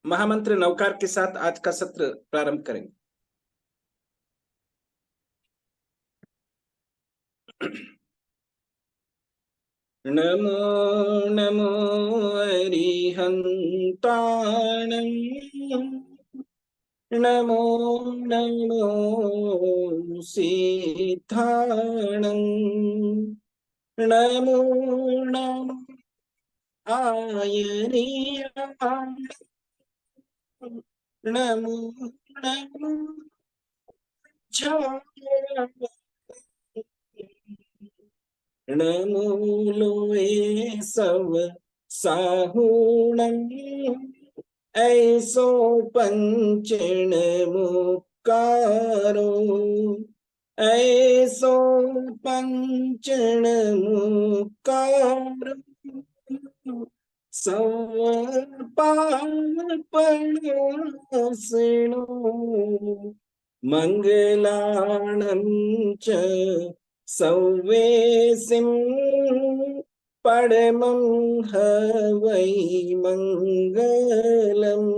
महामंत्र नवकार के साथ आज का सत्र प्रारंभ करेंगे। नमो नमो अरिहन्ताणं नमो नमो सिद्धाणं नमो नमो आयर्याणं नमो नमो झायाणं नमो लोए सव साहुणं ऐसो पंचण मुक्कारो ऐसो पंचण मुक्कारो सर्वपापणो मंगलाणं च सौवेसिं परमं हवै मंगलम्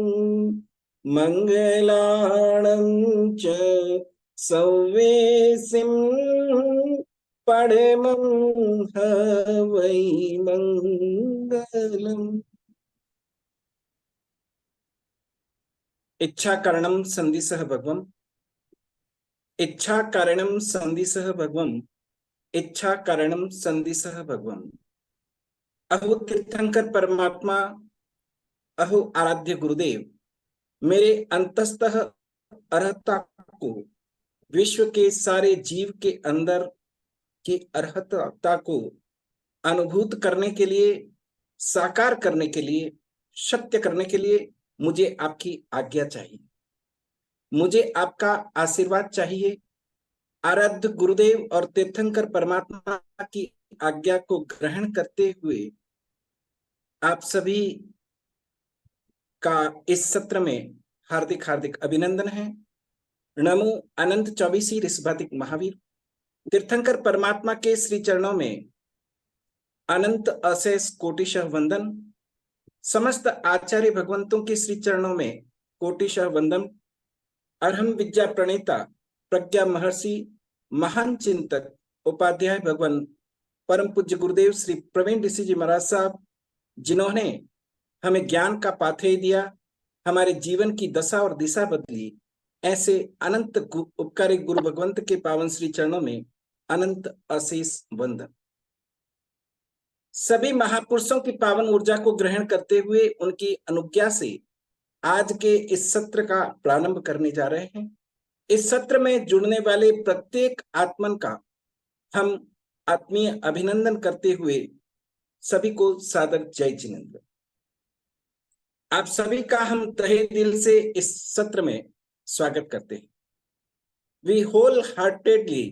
मंगलाणं च सौवेसिं परमं हवै मंगलम्। इच्छा कारणं संदिशः भगवम् इच्छा कारणं संदिशः भगवम् इच्छा कारणं संदिशः भगवम्। अहो तीर्थंकर परमात्मा, अहो आराध्य गुरुदेव, मेरे अंतस्तः अर्हता को विश्व के सारे जीव के अंदर की अर्हता को अनुभूत करने के लिए, साकार करने के लिए, सत्य करने के लिए मुझे आपकी आज्ञा चाहिए, मुझे आपका आशीर्वाद चाहिए। आराध्य गुरुदेव और तीर्थंकर परमात्मा की आज्ञा को ग्रहण करते हुए आप सभी का इस सत्र में हार्दिक हार्दिक अभिनंदन है। नमो अनंत चौबीसी ऋषभातिक महावीर। तीर्थंकर परमात्मा के श्री चरणों में अनंत अशेष कोटिशः वंदन। समस्त आचार्य भगवंतों के श्री चरणों में कोटिशः वंदन। अरहम विद्या प्रणेता प्रज्ञा महर्षि महान चिंतक उपाध्याय भगवान परम पूज्य गुरुदेव श्री प्रवीण ऋषि जी महाराज साहब, जिन्होंने हमें ज्ञान का पाथेय दिया, हमारे जीवन की दशा और दिशा बदली, ऐसे अनंत उपकारी गुरु भगवंत के पावन श्री चरणों में अनंत अशेष वंदन। सभी महापुरुषों की पावन ऊर्जा को ग्रहण करते हुए उनकी अनुज्ञा से आज के इस सत्र का प्रारंभ करने जा रहे हैं। इस सत्र में जुड़ने वाले प्रत्येक आत्मन का हम आत्मीय अभिनंदन करते हुए सभी को सादर जय जिनेंद्र। आप सभी का हम तहे दिल से इस सत्र में स्वागत करते हैं। We wholeheartedly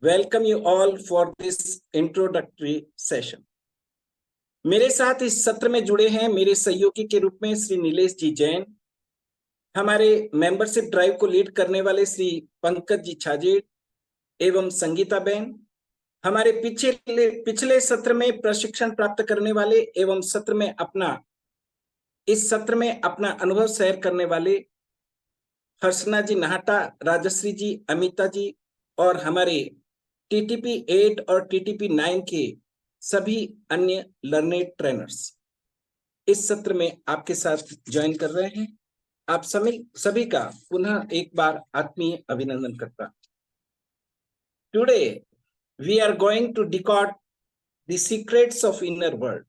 welcome you all for this introductory session. मेरे साथ इस सत्र में जुड़े हैं मेरे सहयोगी के रूप में श्री नीलेश जी जैन, हमारे मेंबरशिप ड्राइव को लीड करने वाले श्री पंकज जी छाजेड़ एवं संगीता बहन, हमारे पिछले सत्र में प्रशिक्षण प्राप्त करने वाले एवं इस सत्र में अपना अनुभव शेयर करने वाले हर्षना जी नाहटा, राजश्री जी, अमिता जी और हमारे टीटीपी 8 और टीटीपी 9 के सभी अन्य लर्नेड ट्रेनर्स इस सत्र में आपके साथ ज्वाइन कर रहे हैं। आप सभी का पुनः एक बार आत्मीय अभिनंदन करता। Today we are going to decode the secrets of inner world.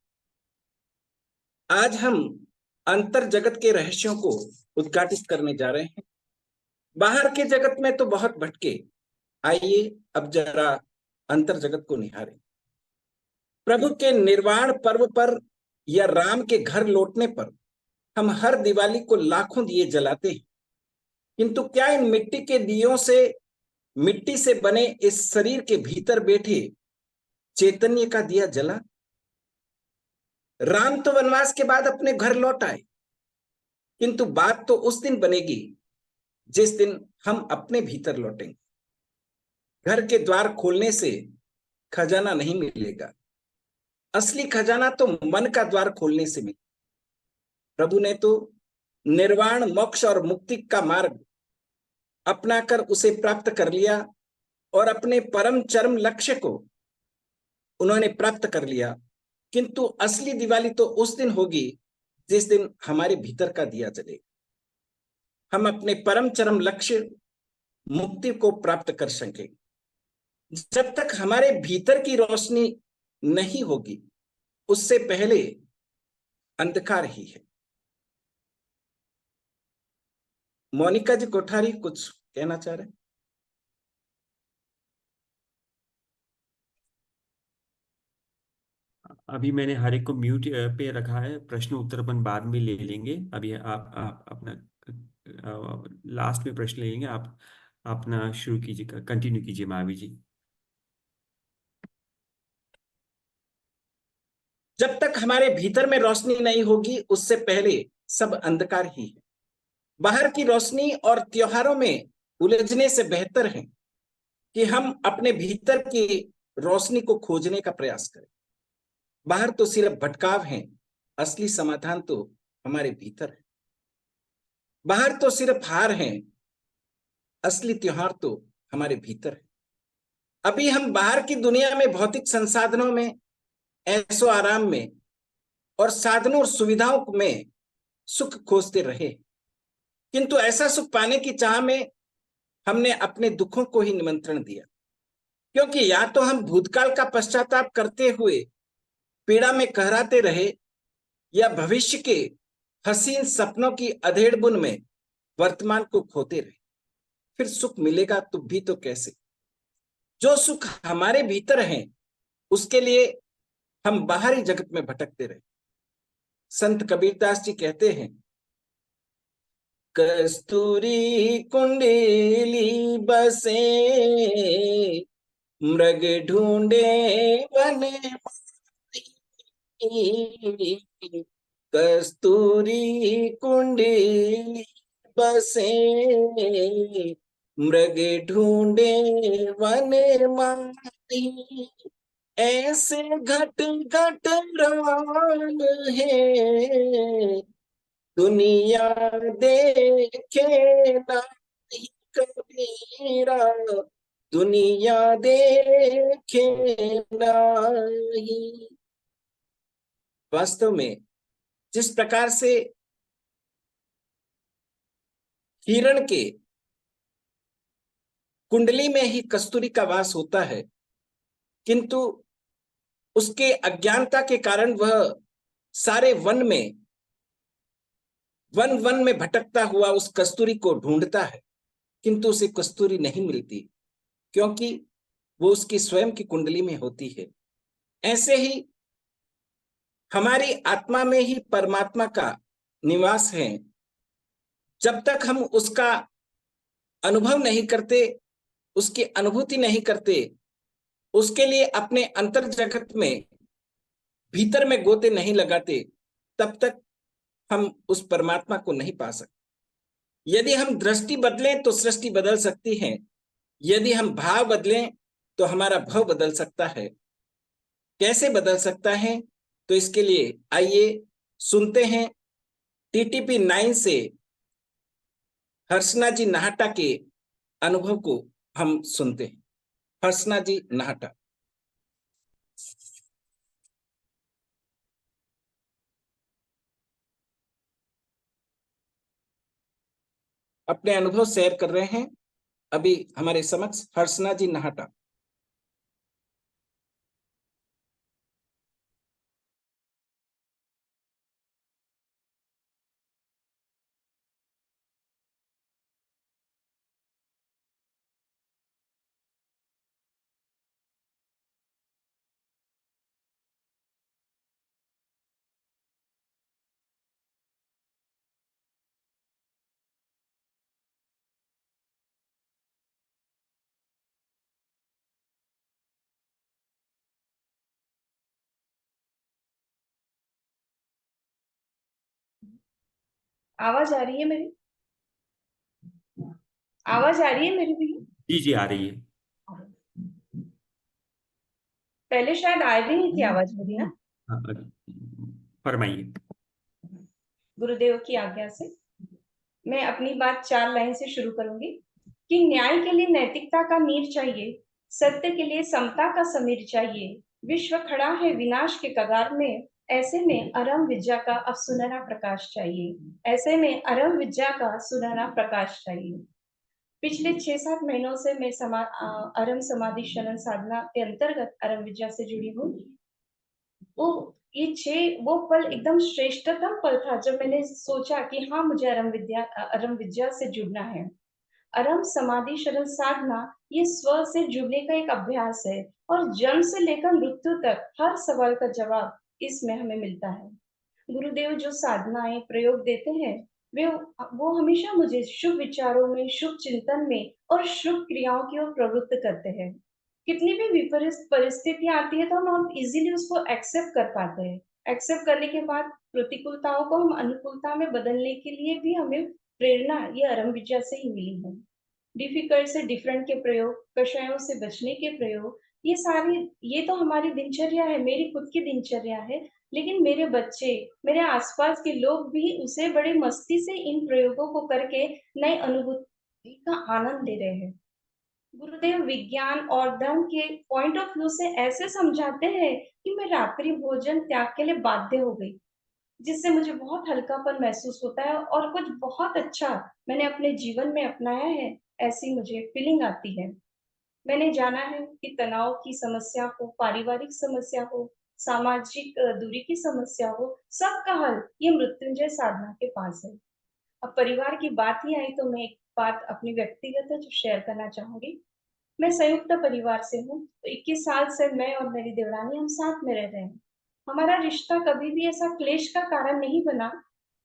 आज हम अंतर जगत के रहस्यों को उद्घाटित करने जा रहे हैं। बाहर के जगत में तो बहुत भटके, आइए अब जरा अंतर जगत को निहारें। प्रभु के निर्वाण पर्व पर या राम के घर लौटने पर हम हर दिवाली को लाखों दिए जलाते हैं, किंतु क्या इन मिट्टी के दियों से, मिट्टी से बने इस शरीर के भीतर बैठे चैतन्य का दिया जला? राम तो वनवास के बाद अपने घर लौट आए, किंतु बात तो उस दिन बनेगी जिस दिन हम अपने भीतर लौटेंगे। घर के द्वार खोलने से खजाना नहीं मिलेगा, असली खजाना तो मन का द्वार खोलने से मिले। प्रभु ने तो निर्वाण, मोक्ष और मुक्ति का मार्ग अपनाकर उसे प्राप्त कर लिया और अपने परम चरम लक्ष्य को उन्होंने प्राप्त कर लिया। किंतु असली दिवाली तो उस दिन होगी जिस दिन हमारे भीतर का दिया जलेगा, हम अपने परम चरम लक्ष्य मुक्ति को प्राप्त कर सकें। जब तक हमारे भीतर की रोशनी नहीं होगी, उससे पहले अंधकार ही है। मोनिका जी कोठारी कुछ कहना चाह रहे हैं? अभी मैंने हर एक को म्यूट पे रखा है, प्रश्न उत्तर अपन बाद में ले लेंगे। अभी आप अपना लास्ट में प्रश्न ले लेंगे। आप अपना शुरू कीजिए, कंटिन्यू कीजिए महावीर जी। जब तक हमारे भीतर में रोशनी नहीं होगी, उससे पहले सब अंधकार ही है। बाहर की रोशनी और त्योहारों में उलझने से बेहतर है कि हम अपने भीतर की रोशनी को खोजने का प्रयास करें। बाहर तो सिर्फ भटकाव है, असली समाधान तो हमारे भीतर है। बाहर तो सिर्फ हार है, असली त्योहार तो हमारे भीतर है। अभी हम बाहर की दुनिया में भौतिक संसाधनों में, ऐशो आराम में और साधनों और सुविधाओं में सुख खोजते रहे, किंतु ऐसा सुख पाने की चाह में हमने अपने दुखों को ही निमंत्रण दिया। क्योंकि या तो हम भूतकाल का पश्चाताप करते हुए पीड़ा में कहराते रहे, या भविष्य के हसीन सपनों की अधेड़ बुन में वर्तमान को खोते रहे। फिर सुख मिलेगा तो भी तो कैसे? जो सुख हमारे भीतर है, उसके लिए हम बाहरी जगत में भटकते रहे। संत कबीरदास जी कहते हैं, कस्तूरी कुंडली बसे मृग ढूंढे वन माही। कस्तूरी कुंडली बसे मृग ढूंढे वन माही। ऐसे घट घट रान है, दुनिया देखे नहीं कबीरा, दुनिया देखे नहीं। वास्तव में जिस प्रकार से हिरण के कुंडली में ही कस्तूरी का वास होता है, किंतु उसके अज्ञानता के कारण वह सारे वन वन में भटकता हुआ उस कस्तूरी को ढूंढता है, किंतु उसे कस्तूरी नहीं मिलती, क्योंकि वो उसकी स्वयं की कुंडली में होती है। ऐसे ही हमारी आत्मा में ही परमात्मा का निवास है। जब तक हम उसका अनुभव नहीं करते, उसकी अनुभूति नहीं करते, उसके लिए अपने अंतर जगत में भीतर में गोते नहीं लगाते, तब तक हम उस परमात्मा को नहीं पा सकते। यदि हम दृष्टि बदलें तो सृष्टि बदल सकती है, यदि हम भाव बदलें तो हमारा भाव बदल सकता है। कैसे बदल सकता है? तो इसके लिए आइए सुनते हैं टीटीपी 9 से हर्षना जी नाहटा के अनुभव को हम सुनते हैं। हर्षना जी नाहटा। अपने अनुभव शेयर कर रहे हैं अभी हमारे समक्ष हर्षना जी नाहटा। आवाज आ रही है मेरी? आवाज आ रही है मेरी भी? जी जी आ रही है। पहले शायद आ रही नहीं थी आवाज मेरी ना। हाँ, फरमाइए। गुरुदेव की आज्ञा से मैं अपनी बात 4 लाइन से शुरू करूंगी कि न्याय के लिए नैतिकता का नीर चाहिए, सत्य के लिए समता का समीर चाहिए, विश्व खड़ा है विनाश के कगार में, ऐसे में अरम विद्या का अब सुनहरा प्रकाश चाहिए, ऐसे में अरम विद्या का सुनहरा प्रकाश चाहिए। पिछले 6-7 महीनों से मैं अरम समाधि शरण साधना के अंतर्गत अरम विद्या से जुड़ी हूँ। वो पल एकदम श्रेष्ठतम पल था जब मैंने सोचा कि हाँ, मुझे अरम विद्या से जुड़ना है। अरम समाधि शरण साधना ये स्व से जुड़ने का एक अभ्यास है और जन्म से लेकर मृत्यु तक हर सवाल का जवाब इसमें हमें मिलता है। गुरुदेव जो साधनाएं प्रयोग देते हैं वे वो हमेशा मुझे शुभ विचारों में, शुभ चिंतन में और शुभ क्रियाओं की ओर प्रवृत्त करते हैं। कितनी भी विपरीत परिस्थितियां आती है तो हम इजीली उसको एक्सेप्ट कर पाते हैं। एक्सेप्ट करने के बाद प्रतिकूलताओं को हम अनुकूलता में बदलने के लिए भी हमें प्रेरणा ये अरम विद्या से ही मिली है। डिफिकल्ट से डिफरेंट के प्रयोग, कषायों से बचने के प्रयोग, ये तो हमारी दिनचर्या है, मेरी खुद की दिनचर्या है, लेकिन मेरे बच्चे, मेरे आसपास के लोग भी उसे बड़े मस्ती से इन प्रयोगों को करके नई अनुभूति का आनंद ले रहे हैं। गुरुदेव विज्ञान और धर्म के पॉइंट ऑफ व्यू से ऐसे समझाते हैं कि मैं रात्रि भोजन त्याग के लिए बाध्य हो गई, जिससे मुझे बहुत हल्कापन महसूस होता है और कुछ बहुत अच्छा मैंने अपने जीवन में अपनाया है, ऐसी मुझे फीलिंग आती है। मैंने जाना है कि तनाव की समस्या हो, पारिवारिक समस्या हो, सामाजिक दूरी की समस्या हो, सबका हल ये मृत्युंजय साधना के पास है। अब परिवार की बात ही आई तो मैं एक बात अपनी व्यक्तिगत है जो शेयर करना चाहूंगी। मैं संयुक्त परिवार से हूँ, तो 21 साल से मैं और मेरी देवरानी हम साथ में रह रहे हैं। हमारा रिश्ता कभी भी ऐसा क्लेश का कारण नहीं बना,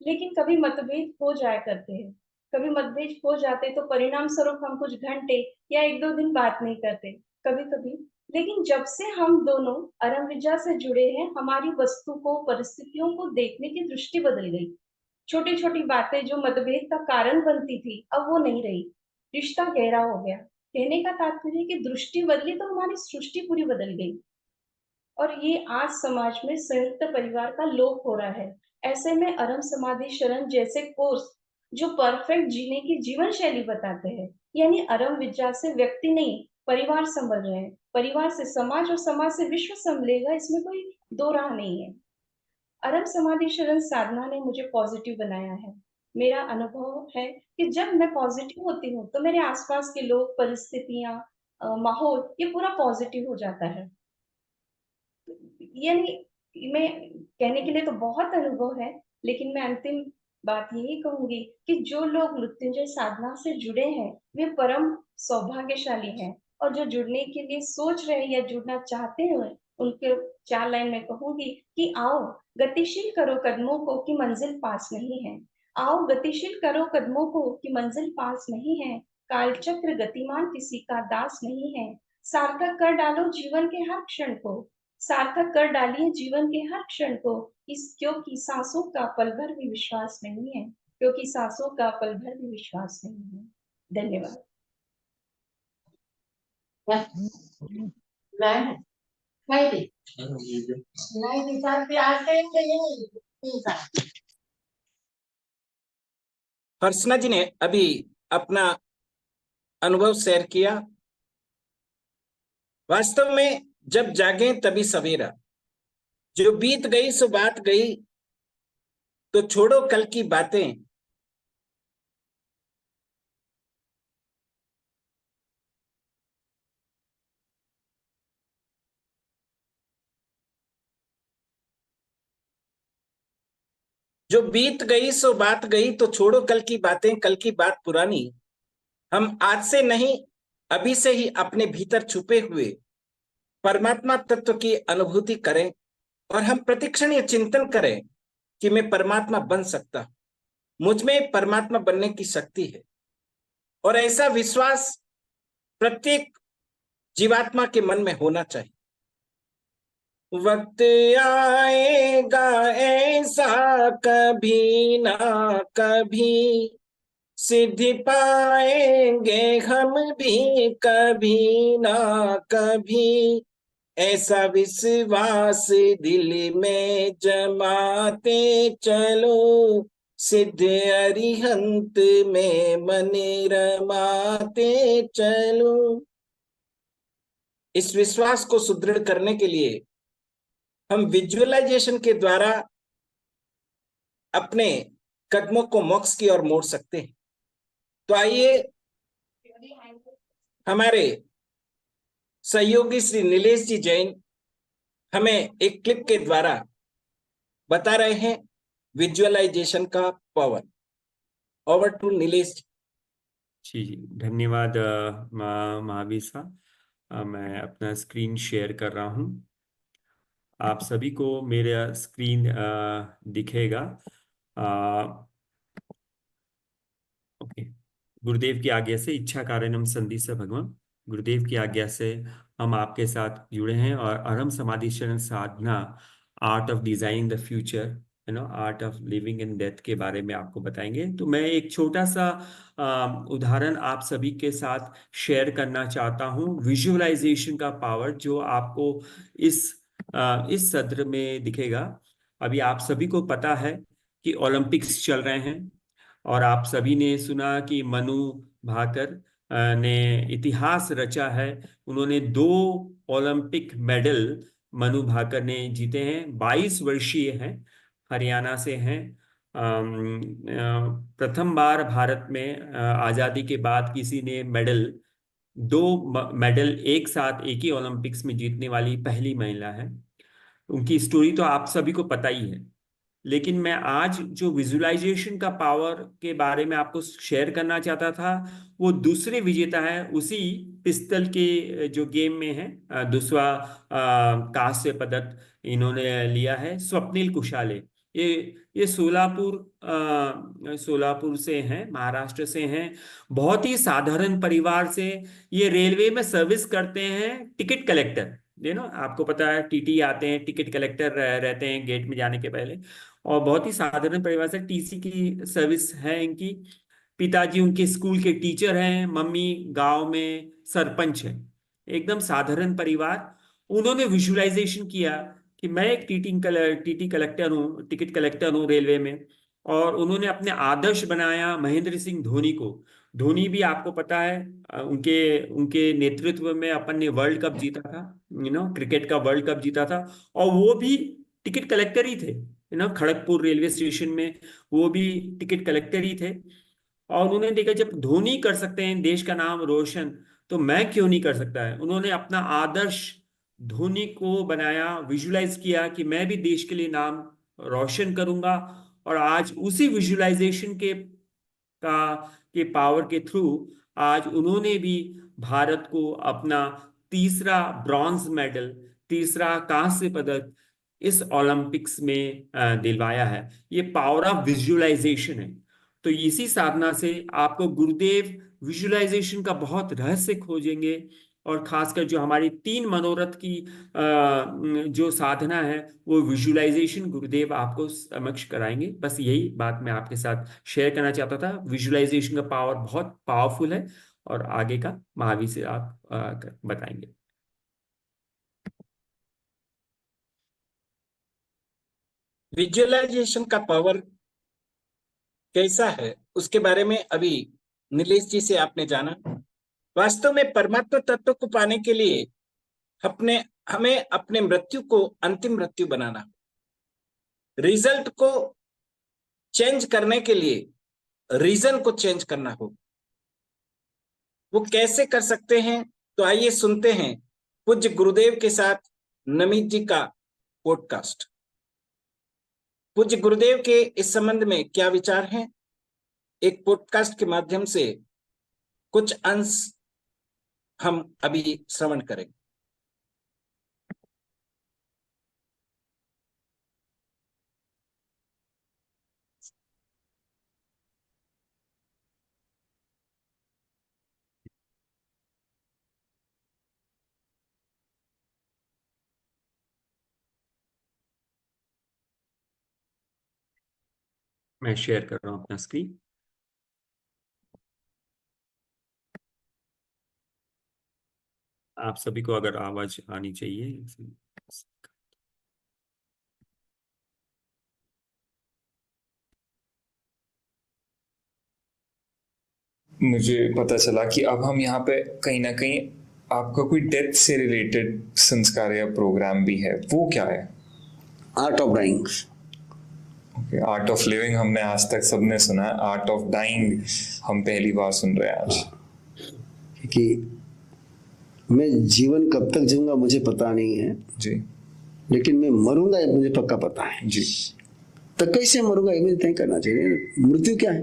लेकिन कभी मतभेद हो जाया करते हैं। कभी मतभेद हो जाते तो परिणाम स्वरूप हम कुछ घंटे या 1-2 दिन बात नहीं करते, कभी-कभी। लेकिन जब से हम दोनों अरम विद्या से जुड़े हैं, हमारी वस्तु को, परिस्थितियों को देखने की दृष्टि बदल गई। छोटी-छोटी बातें जो मतभेद का कारण बनती थी, अब वो नहीं रही। रिश्ता गहरा हो गया। कहने का तात्पर्य है कि दृष्टि बदली तो हमारी सृष्टि पूरी बदल गई। और ये आज समाज में संयुक्त परिवार का लोप हो रहा है। ऐसे में अरम समाधि शरण जैसे कोर्स जो परफेक्ट जीने की जीवन शैली बताते हैं, यानी अरम विद्या से व्यक्ति नहीं, परिवार संभल रहे हैं। परिवार से समाज और समाज से विश्व संभलेगा, इसमें कोई दो राह नहीं है। अरब समाधि शरण साधना ने मुझे पॉजिटिव बनाया है। मेरा अनुभव है कि जब मैं पॉजिटिव होती हूँ तो मेरे आसपास के लोग, परिस्थितियां, माहौल ये पूरा पॉजिटिव हो जाता है। यानी मैं कहने के लिए तो बहुत अनुभव है, लेकिन मैं अंतिम बात यही कहूंगी कि जो लोग मृत्युंजय साधना से जुड़े हैं वे परम सौभाग्यशाली हैं, और जो जुड़ने के लिए सोच रहे हैं या जुड़ना चाहते हैं उनके 4 लाइन में कहूंगी कि आओ गतिशील करो कदमों को कि मंजिल पास नहीं है। आओ गतिशील करो कदमों को कि मंजिल पास नहीं है। कालचक्र गतिमान किसी का दास नहीं है। सार्थक कर डालो जीवन के हर क्षण को। सार्थक कर डालिए जीवन के हर क्षण को, इस क्योंकि सांसों का पल भर भी विश्वास नहीं है, क्योंकि सांसों का पल भर भी विश्वास नहीं है। धन्यवाद। हर्षना जी ने अभी अपना अनुभव शेयर किया। वास्तव में जब जागे तभी सवेरा, जो बीत गई सो बात गई, तो छोड़ो कल की बातें। जो बीत गई सो बात गई, तो छोड़ो कल की बातें, कल की बात पुरानी। हम आज से नहीं, अभी से ही अपने भीतर छुपे हुए परमात्मा तत्व की अनुभूति करें और हम प्रतिक्षण ये चिंतन करें कि मैं परमात्मा बन सकता हूं, मुझ में परमात्मा बनने की शक्ति है। और ऐसा विश्वास प्रत्येक जीवात्मा के मन में होना चाहिए। वक्त आएगा ऐसा कभी ना कभी, सिद्धि पाएंगे हम भी कभी ना कभी। ऐसा विश्वास दिल में जमाते चलो, सिद्ध अरिहंत में मन रमाते चलो। इस विश्वास को सुदृढ़ करने के लिए हम विजुअलाइजेशन के द्वारा अपने कदमों को मोक्ष की ओर मोड़ सकते हैं। तो आइए हमारे सहयोगी श्री नीलेश जी जैन हमें एक क्लिप के द्वारा बता रहे हैं विजुअलाइजेशन का पावर। ओवर टू नीलेश जी। जी धन्यवाद महावीर साहब। मैं अपना स्क्रीन शेयर कर रहा हूँ। आप सभी को मेरा स्क्रीन दिखेगा। ओके। गुरुदेव की आज्ञा से इच्छा कारणम संधि से भगवान, गुरुदेव की आज्ञा से हम आपके साथ जुड़े हैं और अरहम समाधि शरण साधना, art of designing the future, art of living in death के बारे में आपको बताएंगे। तो मैं एक छोटा सा उदाहरण आप सभी के साथ शेयर करना चाहता हूँ, विजुअलाइजेशन का पावर, जो आपको इस सत्र में दिखेगा। अभी आप सभी को पता है कि ओलंपिक्स चल रहे हैं और आप सभी ने सुना कि मनु भाकर ने इतिहास रचा है। उन्होंने 2 ओलंपिक मेडल मनु भाकर ने जीते हैं। 22 वर्षीय हैं, हरियाणा से हैं। प्रथम बार भारत में आजादी के बाद किसी ने दो मेडल एक साथ एक ही ओलंपिक्स में जीतने वाली पहली महिला है। उनकी स्टोरी तो आप सभी को पता ही है। लेकिन मैं आज जो विजुअलाइजेशन का पावर के बारे में आपको शेयर करना चाहता था, वो दूसरे विजेता है उसी पिस्तल के जो गेम में है। दूसरा कांस्य पदक इन्होंने लिया है, स्वप्निल कुशाले। ये सोलापुर से हैं, महाराष्ट्र से हैं। बहुत ही साधारण परिवार से। ये रेलवे में सर्विस करते हैं, टिकट कलेक्टर। आपको पता है टीटी आते हैं, टिकट कलेक्टर रहते हैं गेट में जाने के पहले। और बहुत ही साधारण परिवार से टीसी की सर्विस है इनकी। पिताजी उनके स्कूल के टीचर हैं, मम्मी गांव में सरपंच है। एकदम साधारण परिवार। उन्होंने विजुअलाइजेशन किया कि मैं एक टीटी कलेक्टर हूँ, टिकट कलेक्टर हूँ रेलवे में। और उन्होंने अपने आदर्श बनाया महेंद्र सिंह धोनी को। धोनी भी आपको पता है, उनके उनके नेतृत्व में अपन ने वर्ल्ड कप जीता था, क्रिकेट का वर्ल्ड कप जीता था। और वो भी टिकट कलेक्टर ही थे, खड़गपुर रेलवे स्टेशन में वो भी टिकट कलेक्टर ही थे। और उन्होंने देखा जब धोनी कर सकते हैं देश का नाम रोशन, तो मैं क्यों नहीं कर सकता है। उन्होंने अपना आदर्श धोनी को बनाया, विजुलाइज किया कि मैं भी देश के लिए नाम रोशन करूंगा। और आज उसी विजुलाइजेशन के पावर के थ्रू आज उन्होंने भी भारत को अपना तीसरा ब्रॉन्ज मेडल, तीसरा कांस्य पदक इस ओलंपिक्स में दिलवाया है। ये पावर ऑफ विजुअलाइजेशन है। तो इसी साधना से आपको गुरुदेव विजुअलाइजेशन का बहुत रहस्य खोजेंगे। और खासकर जो हमारी 3 मनोरथ की जो साधना है, वो विजुअलाइजेशन गुरुदेव आपको समक्ष कराएंगे। बस यही बात मैं आपके साथ शेयर करना चाहता था। विजुअलाइजेशन का पावर बहुत पावरफुल है। और आगे का महावीर से आप बताएंगे। विजुअलाइजेशन का पावर कैसा है उसके बारे में अभी नीलेश जी से आपने जाना। वास्तव में परमात्मा तत्व को पाने के लिए हमें अपने मृत्यु को अंतिम मृत्यु बनाना, रिजल्ट को चेंज करने के लिए रीजन को चेंज करना हो। वो कैसे कर सकते हैं? तो आइए सुनते हैं पूज्य गुरुदेव के साथ नमित जी का पॉडकास्ट। पूज्य गुरुदेव के इस संबंध में क्या विचार हैं, एक पॉडकास्ट के माध्यम से कुछ अंश हम अभी श्रवण करेंगे। मैं शेयर कर रहा हूं अपना स्क्रीन। आप सभी को अगर आवाज आनी चाहिए। मुझे पता चला कि अब हम यहाँ पे कहीं ना कहीं आपका कोई डेथ से रिलेटेड संस्कार या प्रोग्राम भी है, वो क्या है? Art of dying. Okay, art of living हमने आज तक सबने सुना है, आर्ट ऑफ डाइंग हम पहली बार सुन रहे हैं आज। कि मैं जीवन कब तक जीऊंगा मुझे पता नहीं है जी लेकिन मैं मरूंगा ये मुझे पक्का पता है। जी। तो कैसे मरूंगा ये मुझे तय करना चाहिए। मृत्यु क्या है,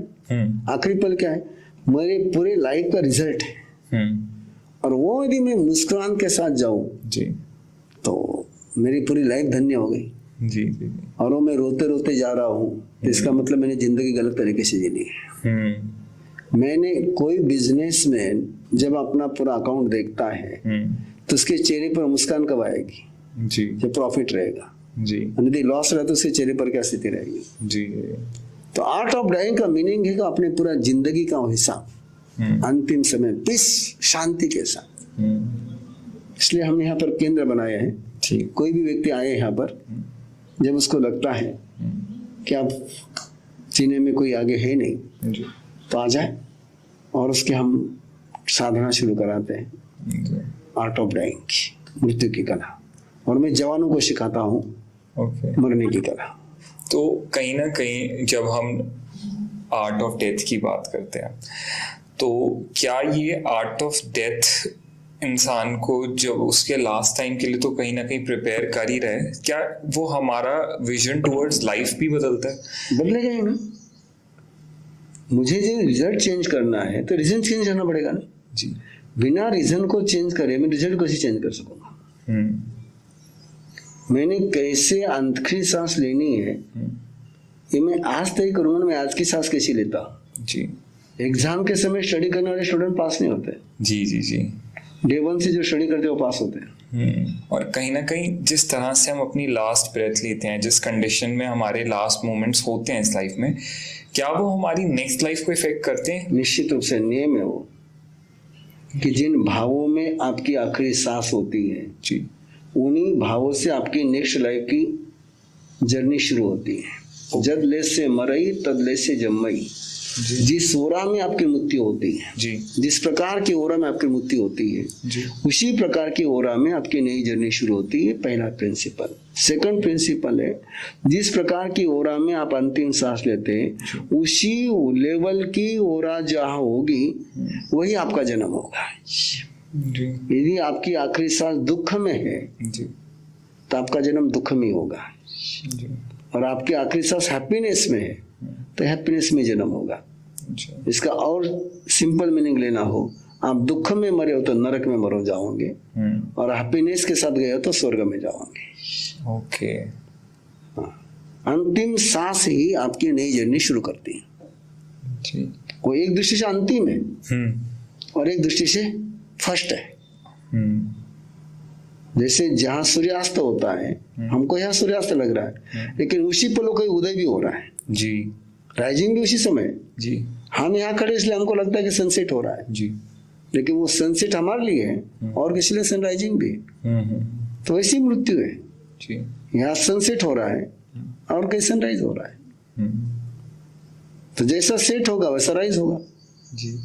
आखिरी पल क्या है, मेरे पूरे लाइफ का रिजल्ट है। और वो यदि मैं मुस्कुराहट के साथ जाऊं जी तो मेरी पूरी लाइफ धन्य हो गई। जी जी। और वो मैं रोते रोते जा रहा हूँ तो इसका मतलब मैंने जिंदगी गलत तरीके से जीनी है। मैंने कोई बिजनेसमैन जब अपना पूरा अकाउंट देखता है तो उसके चेहरे पर मुस्कान कब आएगी? जी जब प्रॉफिट रहेगा। जी यदि लॉस रहा तो उसके चेहरे पर क्या स्थिति रहेगी? जी। तो आर्ट ऑफ डाइंग का मीनिंग है कि अपने पूरा जिंदगी का हिसाब अंतिम समय पीस शांति के साथ। इसलिए हमने यहाँ पर केंद्र बनाया है। ठीक। कोई भी व्यक्ति आए यहाँ पर, जब उसको लगता है कि अब जीने में कोई आगे है नहीं जी तो आ जाए और उसके हम साधना शुरू कराते हैं आर्ट ऑफ डाइंग की, मृत्यु की कला। और मैं जवानों को सिखाता हूँ ओके। मरने की कला। तो कहीं ना कहीं जब हम आर्ट ऑफ डेथ की बात करते हैं तो क्या ये आर्ट ऑफ डेथ इंसान को जब उसके लास्ट टाइम के लिए तो कहीं ना कहीं प्रिपेयर कर ही रहे, क्या वो हमारा विजन टुवर्ड्स लाइफ भी बदलता है? बदलेगा ही ना। मुझे जो रिजल्ट चेंज करना है तो रीजन चेंज करना पड़ेगा ना जी। बिना रीजन को चेंज करे मैं रिजल्ट कैसे चेंज कर सकूंगा? मैंने कैसे आखिरी सांस लेनी है ये मैं आज तय करूंगा ना। मैं आज की सांस कैसी लेता हूँ जी। एग्जाम के समय स्टडी करने वाले स्टूडेंट पास नहीं होते। जी जी जी। डे 1 से जो स्टडी करते हैं वो पास होते हैं। और कहीं ना कहीं जिस तरह से हम अपनी लास्ट ब्रेथ लेते हैं, जिस कंडीशन में हमारे लास्ट मोमेंट्स होते हैं इस लाइफ में, क्या वो हमारी नेक्स्ट लाइफ को इफेक्ट करते हैं? निश्चित रूप से नियम है वो कि जिन भावों में आपकी आखिरी सांस होती है जी उन्हीं भावों से आपकी नेक्स्ट लाइफ की जर्नी शुरू होती है। जब ले से मरई तद ले से जम्मई। जिस ओरा में आपकी मृत्यु होती है जी जिस प्रकार की ओरा में आपकी मृत्यु होती है जी उसी प्रकार की ओरा में आपकी नई जर्नी शुरू होती है। पहला प्रिंसिपल। सेकंड प्रिंसिपल है जिस प्रकार की ओरा में आप अंतिम सांस लेते हैं उसी लेवल की ओरा जहाँ होगी वही आपका जन्म होगा। जी यदि आपकी आखिरी सांस दुख में है जी तो आपका जन्म दुख में होगा। जी और आपकी आखिरी सांस हैप्पीनेस में है तो हैप्पीनेस में जन्म होगा। इसका और सिंपल मीनिंग लेना हो, आप दुख में मरे हो तो नरक में मरो जाओगे और हैप्पीनेस के साथ गए हो तो स्वर्ग में जाओगे। ओके। अंतिम सांस ही आपकी नई जर्नी शुरू करती है। जी। वो एक दृष्टि से अंतिम है और एक दृष्टि से फर्स्ट है। जैसे जहाँ सूर्यास्त होता है हमको यहाँ सूर्यास्त लग रहा है लेकिन उसी पलों का उदय भी हो रहा है जी। राइजिंग भी उसी समय जी। हम यहाँ खड़े इसलिए हमको लगता है कि सनसेट हो रहा है जी। लेकिन वो सनसेट हमारे लिए है और किसी लिए सनराइजिंग भी। तो ऐसी मृत्यु है जी। यहाँ सनसेट हो रहा है और कहीं सनराइज हो रहा है। तो जैसा सेट होगा वैसा राइज होगा। जी।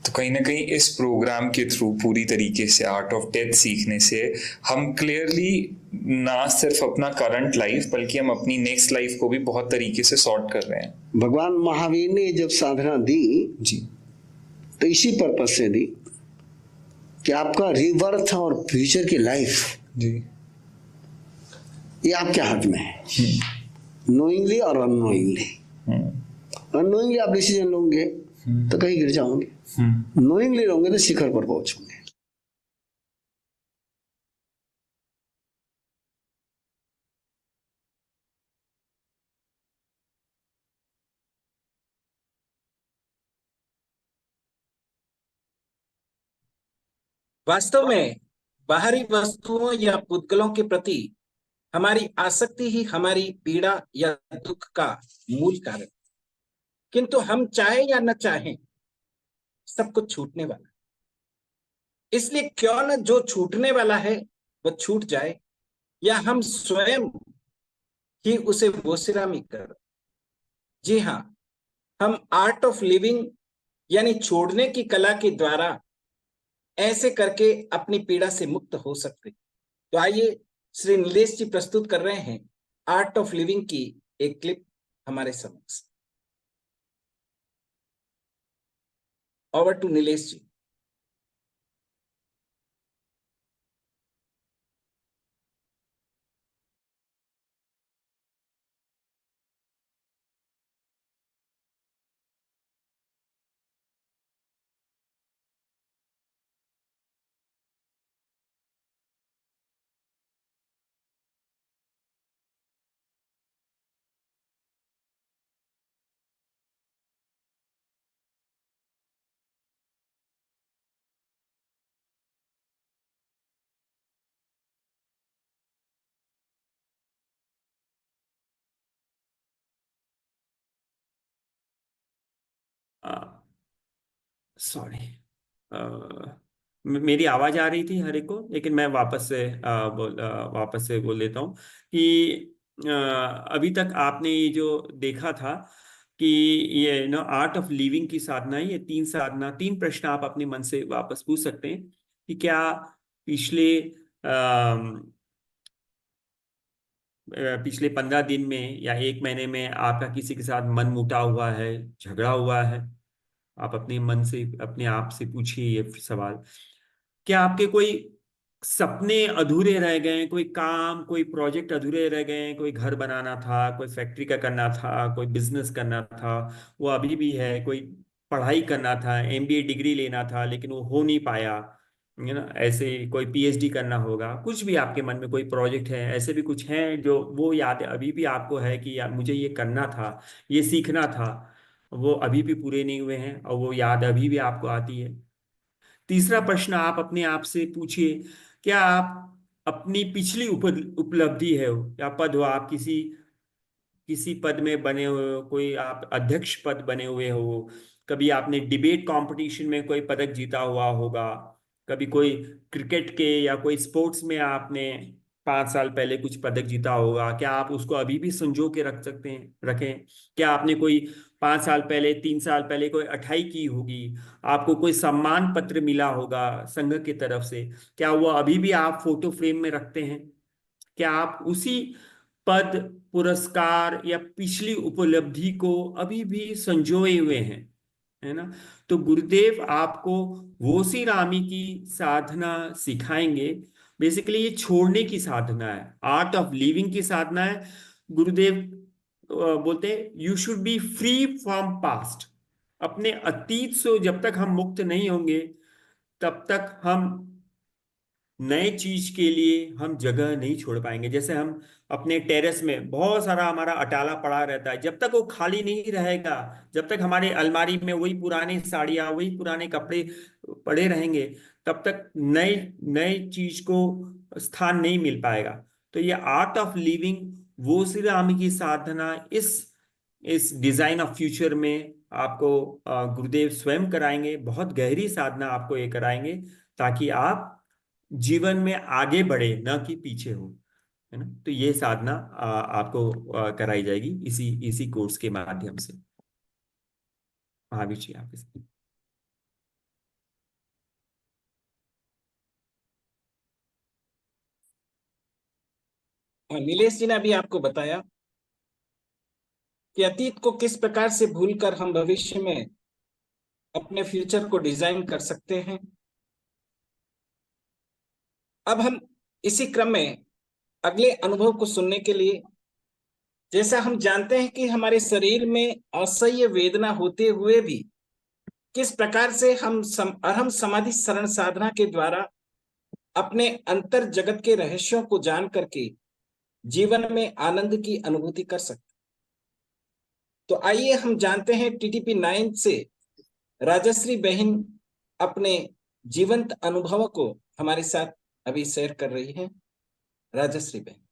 तो कहीं ना कहीं इस प्रोग्राम के थ्रू पूरी तरीके से आर्ट ऑफ डेथ सीखने से हम क्लियरली ना सिर्फ अपना करंट लाइफ बल्कि हम अपनी नेक्स्ट लाइफ को भी बहुत तरीके से सॉर्ट कर रहे हैं। भगवान महावीर ने जब साधना दी जी तो इसी पर्पज से दी कि आपका रिवर्थ और फ्यूचर की लाइफ जी ये आपके हाथ में है। नोइंगली और अननोइंगली। अननोइंगली आप डिसीजन लोगे तो कहीं गिर जाओगे, नोइंगली लोगे तो शिखर पर पहुंचोगे। वास्तव में बाहरी वस्तुओं या पुद्गलों के प्रति हमारी आसक्ति ही हमारी पीड़ा या दुख का मूल कारण। किंतु हम चाहे या न चाहें सब कुछ छूटने वाला। इसलिए क्यों न जो छूटने वाला है वह छूट जाए या हम स्वयं ही उसे बोसिरामी कर। जी हाँ, हम आर्ट ऑफ लिविंग यानी छोड़ने की कला के द्वारा ऐसे करके अपनी पीड़ा से मुक्त हो सकते। तो आइए श्री नीलेश जी प्रस्तुत कर रहे हैं आर्ट ऑफ लिविंग की एक क्लिप हमारे समक्ष। Over to Nilesh ji. Sorry, मेरी आवाज आ रही थी हर एक को, लेकिन मैं वापस से बोल देता हूँ कि अभी तक आपने ये जो देखा था कि ये आर्ट ऑफ लिविंग की साधना है, ये तीन प्रश्न आप अपने मन से वापस पूछ सकते हैं कि क्या पिछले पिछले 15 दिन में या एक महीने में आपका किसी के साथ मन मुटा हुआ है, झगड़ा हुआ है? आप अपने मन से अपने आप से पूछिए ये सवाल। क्या आपके कोई सपने अधूरे रह गए, कोई काम, कोई प्रोजेक्ट अधूरे रह गए, कोई घर बनाना था, कोई फैक्ट्री का करना था, कोई बिजनेस करना था, वो अभी भी है, कोई पढ़ाई करना था, एमबीए डिग्री लेना था लेकिन वो हो नहीं पाया, ऐसे कोई पीएचडी करना होगा, कुछ भी आपके मन में कोई प्रोजेक्ट है, ऐसे भी कुछ हैं जो वो याद अभी भी आपको है कि यार मुझे ये करना था, ये सीखना था, वो अभी भी पूरे नहीं हुए हैं और वो याद अभी भी आपको आती है? तीसरा प्रश्न आप अपने आप से पूछिए, क्या आप अपनी पिछली उपलब्धि है या पद हो, आप किसी किसी पद में बने हुए हो, कोई आप अध्यक्ष पद बने हुए हो, कभी आपने डिबेट कंपटीशन में कोई पदक जीता हुआ होगा, कभी कोई क्रिकेट के या कोई स्पोर्ट्स में आपने 5 साल पहले कुछ पदक जीता होगा, क्या आप उसको अभी भी संजो के रख सकते हैं, रखें? क्या आपने कोई 5 साल पहले, 3 साल पहले कोई अठाई की होगी, आपको कोई सम्मान पत्र मिला होगा संघ की तरफ से, क्या वो अभी भी आप फोटो फ्रेम में रखते हैं? क्या आप उसी पद, पुरस्कार या पिछली उपलब्धि को अभी भी संजोए हुए हैं? है ना? तो गुरुदेव आपको वो सी रामी की साधना सिखाएंगे। बेसिकली ये छोड़ने की साधना है, आर्ट ऑफ लिविंग की साधना है। गुरुदेव बोलते हैं you should be free from past. अपने अतीत से जब तक हम मुक्त नहीं होंगे तब तक हम नए चीज के लिए हम जगह नहीं छोड़ पाएंगे। जैसे हम अपने टेरेस में बहुत सारा हमारा अटाला पड़ा रहता है, जब तक वो खाली नहीं रहेगा, जब तक हमारे अलमारी में वही पुरानी साड़ियाँ, वही पुराने कपड़े पड़े रहेंगे, तब तक नए नए चीज को स्थान नहीं मिल पाएगा। तो ये आर्ट ऑफ लिविंग, वो श्री राम की साधना, इस डिजाइन ऑफ फ्यूचर में आपको गुरुदेव स्वयं कराएंगे। बहुत गहरी साधना आपको ये कराएंगे ताकि आप जीवन में आगे बढ़े, न कि पीछे हो। है ना? तो ये साधना आपको कराई जाएगी इसी इसी कोर्स के माध्यम से। महावीर जी आप हाँ, नीलेश जी ने अभी आपको बताया कि अतीत को किस प्रकार से भूलकर हम भविष्य में अपने फ्यूचर को डिजाइन कर सकते हैं। अब हम इसी क्रम में अगले अनुभव को सुनने के लिए, जैसा हम जानते हैं कि हमारे शरीर में असह्य वेदना होते हुए भी किस प्रकार से हम अरहम समाधि शरण साधना के द्वारा अपने अंतर जगत के रहस्यों को जान करके जीवन में आनंद की अनुभूति कर सकते। तो आइए हम जानते हैं टीटीपी 9 से राजश्री बहन अपने जीवंत अनुभव को हमारे साथ अभी शेयर कर रही है। राजश्री बहन।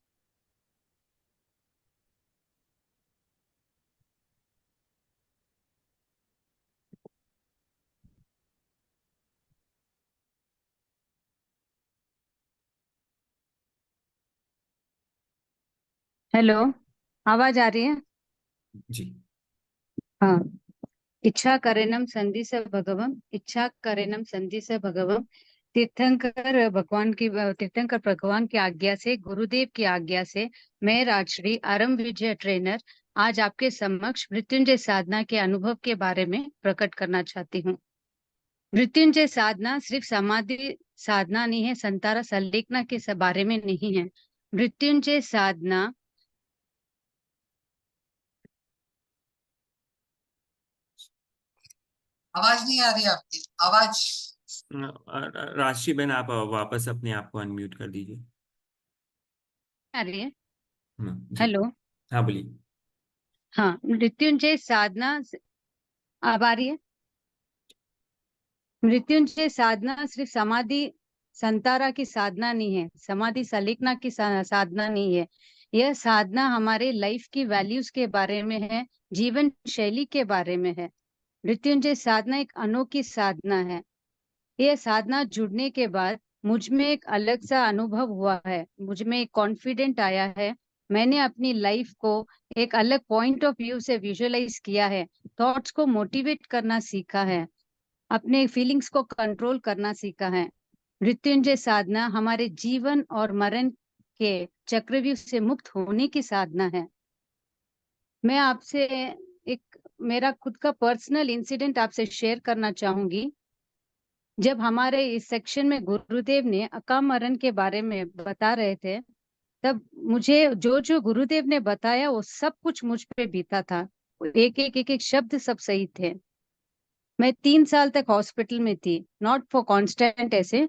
हेलो, आवाज आ रही है? जी। हाँ, इच्छा करेनम संधि से भगवम, इच्छा करेनम संधि से भगवम। तीर्थंकर भगवान की आज्ञा से, गुरुदेव की आज्ञा से मैं राजश्री आरंभ विजय ट्रेनर आज आपके समक्ष मृत्युंजय साधना के अनुभव के बारे में प्रकट करना चाहती हूँ। मृत्युंजय साधना सिर्फ समाधि साधना नहीं है, संतारा संलेखना के बारे में नहीं है। मृत्युंजय साधना आवाज नहीं आ रही आपकी आवाज। राशि बहन, आप वापस अपने आप को अनम्यूट कर दीजिए। आ रही है? जी। हेलो। हाँ बोलिए। हाँ, मृत्युंजय साधना अब आ रही है? मृत्युंजय साधना सिर्फ समाधि संतारा की साधना नहीं है, समाधि संलेखना की साधना नहीं है। यह साधना हमारे लाइफ की वैल्यूज के बारे में है, जीवन शैली के बारे में है। मृत्युंजय साधना एक अनोखी साधना है। यह साधना जुड़ने के बाद मुझ में एक अलग सा अनुभव हुआ है, मुझ में एक कॉन्फिडेंट आया है। मैंने अपनी लाइफ को एक अलग पॉइंट ऑफ व्यू से विजुअलाइज किया है, थॉट्स को मोटिवेट करना सीखा है, अपने फीलिंग्स को कंट्रोल करना सीखा है। मृत्युंजय साधना हमारे जीवन और मरण के चक्रव्यूह से मुक्त होने की साधना है। मैं आपसे एक मेरा खुद का पर्सनल इंसिडेंट आपसे शेयर करना चाहूंगी। जब हमारे इस सेक्शन में गुरुदेव ने अकाम मरण के बारे में बता रहे थे, तब मुझे जो जो गुरुदेव ने बताया वो सब कुछ मुझ पे बीता था। एक शब्द सब सही थे। मैं 3 साल तक हॉस्पिटल में थी, नॉट फॉर कांस्टेंट ऐसे।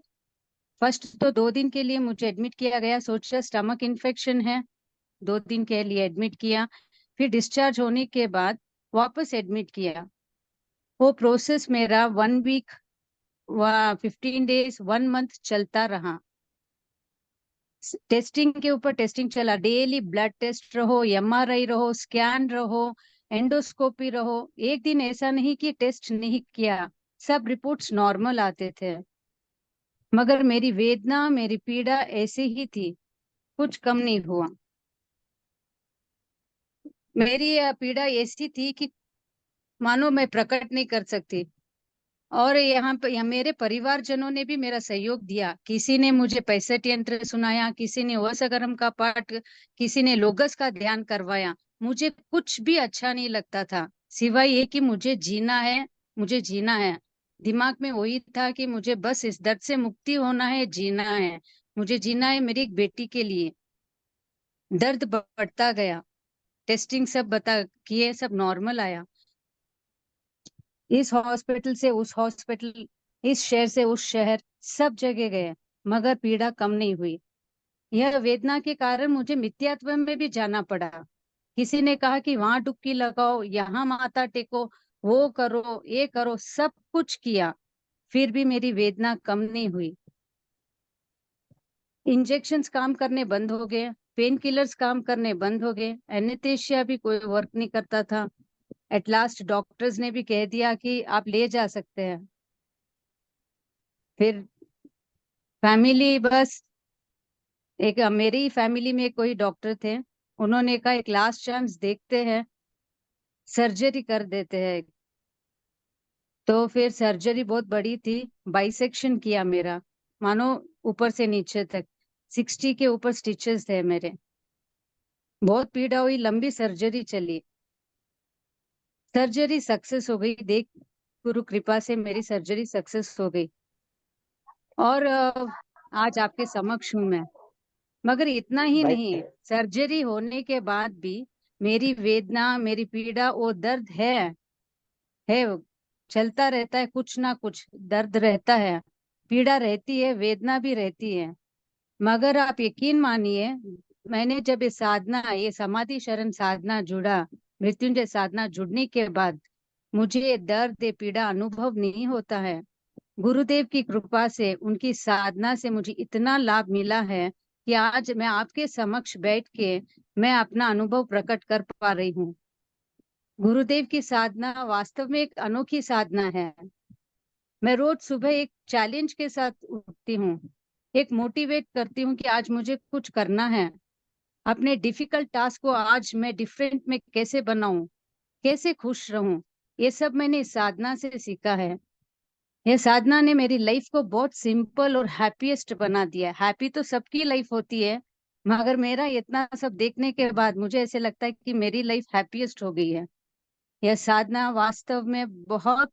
फर्स्ट तो 2 दिन के लिए मुझे एडमिट किया गया, सोचा स्टमक इन्फेक्शन है, 2 दिन के लिए एडमिट किया। फिर डिस्चार्ज होने के बाद वापस एडमिट किया। वो प्रोसेस मेरा 1 वीक 15 डेज 1 मंथ चलता रहा। टेस्टिंग के ऊपर टेस्टिंग चला, डेली ब्लड टेस्ट रहो, MRI रहो, स्कैन रहो, एंडोस्कोपी रहो। एक दिन ऐसा नहीं कि टेस्ट नहीं किया, सब रिपोर्ट्स नॉर्मल आते थे। मगर मेरी वेदना, मेरी पीड़ा ऐसे ही थी, कुछ कम नहीं हुआ। मेरी पीड़ा ऐसी थी कि मानो मैं प्रकट नहीं कर सकती। और यहाँ मेरे परिवारजनों ने भी मेरा सहयोग दिया। किसी ने मुझे 65 यंत्र सुनाया, किसी ने वसगरम का पाठ, किसी ने लोगस का ध्यान करवाया। मुझे कुछ भी अच्छा नहीं लगता था, सिवाय ये कि मुझे जीना है, मुझे जीना है। दिमाग में वही था कि मुझे बस इस दर्द से मुक्ति होना है, जीना है, मुझे जीना है मेरी एक बेटी के लिए। दर्द बढ़ता गया, टेस्टिंग सब किए, सब नॉर्मल आया। इस हॉस्पिटल से उस हॉस्पिटल, इस शहर से उस शहर, सब जगह गए, मगर पीड़ा कम नहीं हुई। यह वेदना के कारण मुझे मिथ्यात्व में भी जाना पड़ा। किसी ने कहा कि वहां डुबकी लगाओ, यहाँ माथा टेको, वो करो, ये करो, सब कुछ किया, फिर भी मेरी वेदना कम नहीं हुई। इंजेक्शंस काम करने बंद हो गए, पेन किलर्स काम करने बंद हो गए, एनेस्थीसिया भी कोई वर्क नहीं करता था। एट लास्ट डॉक्टर्स ने भी कह दिया कि आप ले जा सकते हैं। फिर फैमिली, बस एक मेरी फैमिली में कोई डॉक्टर थे, उन्होंने कहा एक लास्ट चांस देखते हैं, सर्जरी कर देते हैं। तो फिर सर्जरी बहुत बड़ी थी, बाइसेक्शन किया मेरा, मानो ऊपर से नीचे तक 60 के ऊपर स्टिचेस थे मेरे। बहुत पीड़ा हुई, लंबी सर्जरी चली। सर्जरी सक्सेस हो गई, देख गुरु कृपा से मेरी सर्जरी सक्सेस हो गई और आज आपके समक्ष हूं मैं। मगर इतना ही नहीं, सर्जरी होने के बाद भी मेरी वेदना, मेरी पीड़ा, वो दर्द है, चलता रहता है, कुछ ना कुछ दर्द रहता है, पीड़ा रहती है, वेदना भी रहती है। मगर आप यकीन मानिए, मैंने जब ये साधना, ये समाधि शरण साधना जुड़ा, मृत्युंजय साधना जुड़ने के बाद मुझे दर्द, ये पीड़ा अनुभव नहीं होता है। गुरुदेव की कृपा से, उनकी साधना से मुझे इतना लाभ मिला है कि आज मैं आपके समक्ष बैठ के मैं अपना अनुभव प्रकट कर पा रही हूँ। गुरुदेव की साधना वास्तव में एक अनोखी साधना है। मैं रोज सुबह एक चैलेंज के साथ उठती हूँ, एक मोटिवेट करती हूँ कि आज मुझे कुछ करना है। अपने डिफिकल्ट टास्क को आज मैं डिफरेंट में कैसे बनाऊं, कैसे खुश रहूं, ये सब मैंने इस साधना से सीखा है। ये साधना ने मेरी लाइफ को बहुत सिंपल और हैप्पीएस्ट बना दिया। हैप्पी तो सबकी लाइफ होती है, मगर मेरा इतना सब देखने के बाद मुझे ऐसे लगता है कि मेरी लाइफ हैप्पीएस्ट हो गई है। यह साधना वास्तव में बहुत,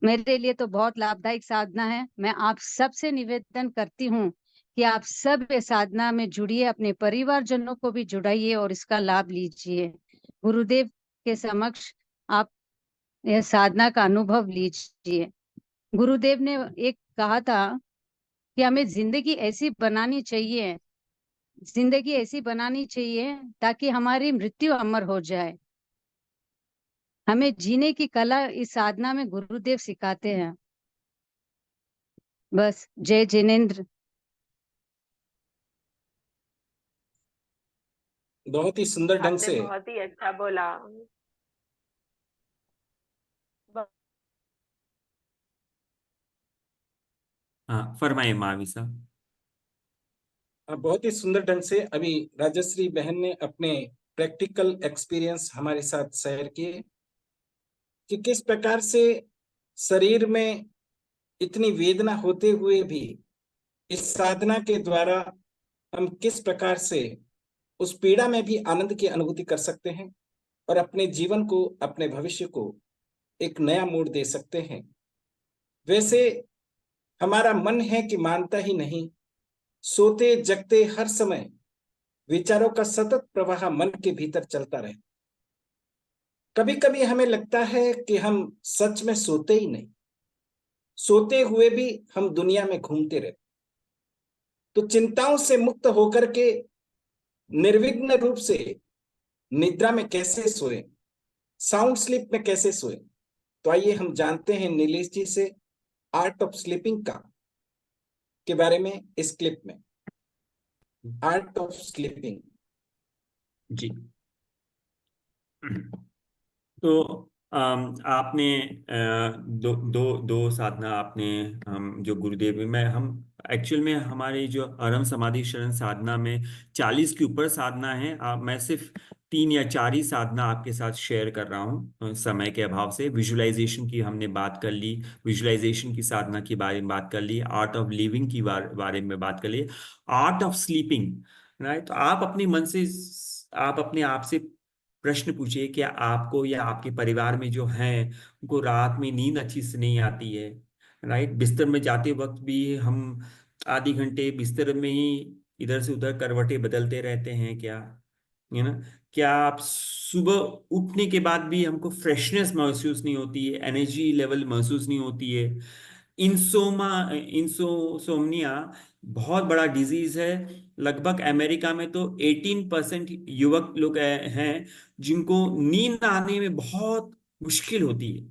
मेरे लिए तो बहुत लाभदायक साधना है। मैं आप सबसे निवेदन करती हूँ कि आप सब इस साधना में जुड़िए, अपने परिवारजनों को भी जुड़ाइए और इसका लाभ लीजिए। गुरुदेव के समक्ष आप यह साधना का अनुभव लीजिए। गुरुदेव ने एक कहा था कि हमें जिंदगी ऐसी बनानी चाहिए, जिंदगी ऐसी बनानी चाहिए ताकि हमारी मृत्यु अमर हो जाए। हमें जीने की कला इस साधना में गुरुदेव सिखाते हैं। बस, जय जिनेंद्र। बहुत ही सुंदर ढंग आपने से बहुत ही अच्छा बोला। हाँ, फरमाइए महावीर साहब। बहुत ही सुंदर ढंग से अभी राजश्री बहन ने अपने प्रैक्टिकल एक्सपीरियंस हमारे साथ शेयर किए कि किस प्रकार से शरीर में इतनी वेदना होते हुए भी इस साधना के द्वारा हम किस प्रकार से उस पीड़ा में भी आनंद की अनुभूति कर सकते हैं और अपने जीवन को, अपने भविष्य को एक नया मोड़ दे सकते हैं। वैसे हमारा मन है कि मानता ही नहीं, सोते जगते हर समय विचारों का सतत प्रवाह मन के भीतर चलता रहे। कभी कभी हमें लगता है कि हम सच में सोते ही नहीं, सोते हुए भी हम दुनिया में घूमते रहते। तो चिंताओं से मुक्त होकर के निर्विघ्न रूप से निद्रा में कैसे सोए, साउंड स्लीप में कैसे सोए, तो आइए हम जानते हैं नीलेश जी से आर्ट ऑफ स्लीपिंग के बारे में इस क्लिप में। आर्ट ऑफ स्लीपिंग जी। तो आपने दो साधना आपने जो गुरुदेव में हम एक्चुअल में हमारी जो अरम समाधि शरण साधना में 40 के ऊपर साधना है। मैं सिर्फ 3 या 4 ही साधना आपके साथ शेयर कर रहा हूँ समय के अभाव से। विजुअलाइजेशन की हमने बात कर ली, विजुअलाइजेशन की साधना के बारे में बात कर ली, आर्ट ऑफ लिविंग की बारे में बात कर ली, आर्ट ऑफ स्लीपिंग, राइट। तो आप अपने मन से, आप अपने आप से प्रश्न पूछिए कि आपको या आपके परिवार में जो हैं उनको रात में नींद अच्छी से नहीं आती है, राइट। बिस्तर में जाते वक्त भी हम आधे घंटे बिस्तर में ही इधर से उधर करवटें बदलते रहते हैं क्या, है ना। क्या आप सुबह उठने के बाद भी हमको फ्रेशनेस महसूस नहीं होती है, एनर्जी लेवल महसूस नहीं होती है। इंसोमनिया बहुत बड़ा डिजीज है। लगभग अमेरिका में तो 18% युवक लोग हैं जिनको नींद आने में बहुत मुश्किल होती है,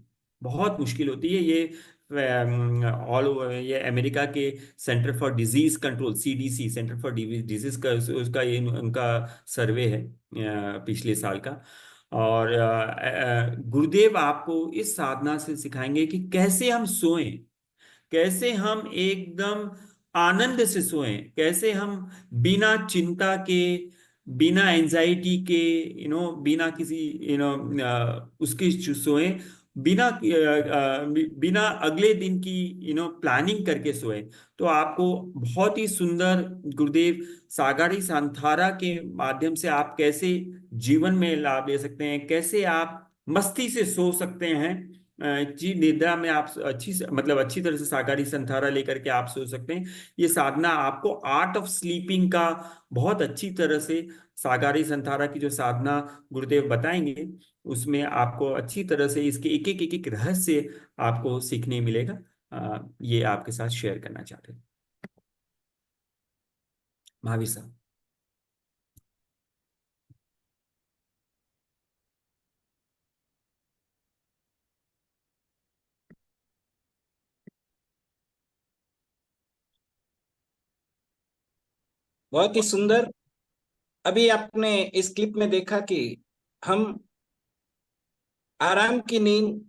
बहुत मुश्किल होती है। ये ऑल ओवर, ये अमेरिका के centre for disease control, CDC, centre for disease का उसका ये उनका सर्वे है पिछले साल का। और गुरुदेव आपको इस साधना से सिखाएंगे कि कैसे हम सोएं, कैसे हम एकदम आनंद से सोएं, कैसे हम बिना चिंता के, बिना एंजाइटी के, बिना किसी उसकी सोएं, बिना अगले दिन की प्लानिंग करके सोए। तो आपको बहुत ही सुंदर गुरुदेव सागारी संथारा के माध्यम से आप कैसे जीवन में लाभ ले सकते हैं, कैसे आप मस्ती से सो सकते हैं। जी, निद्रा में आप अच्छी तरह से सागारी संथारा लेकर के आप सो सकते हैं। ये साधना आपको आर्ट ऑफ स्लीपिंग का बहुत अच्छी तरह से, सागारी संथारा की जो साधना गुरुदेव बताएंगे उसमें आपको अच्छी तरह से इसके एक रहस्य आपको सीखने मिलेगा। ये आपके साथ शेयर करना चाहते हैं महावीर साहब। बहुत ही सुंदर। अभी आपने इस क्लिप में देखा कि हम आराम की नींद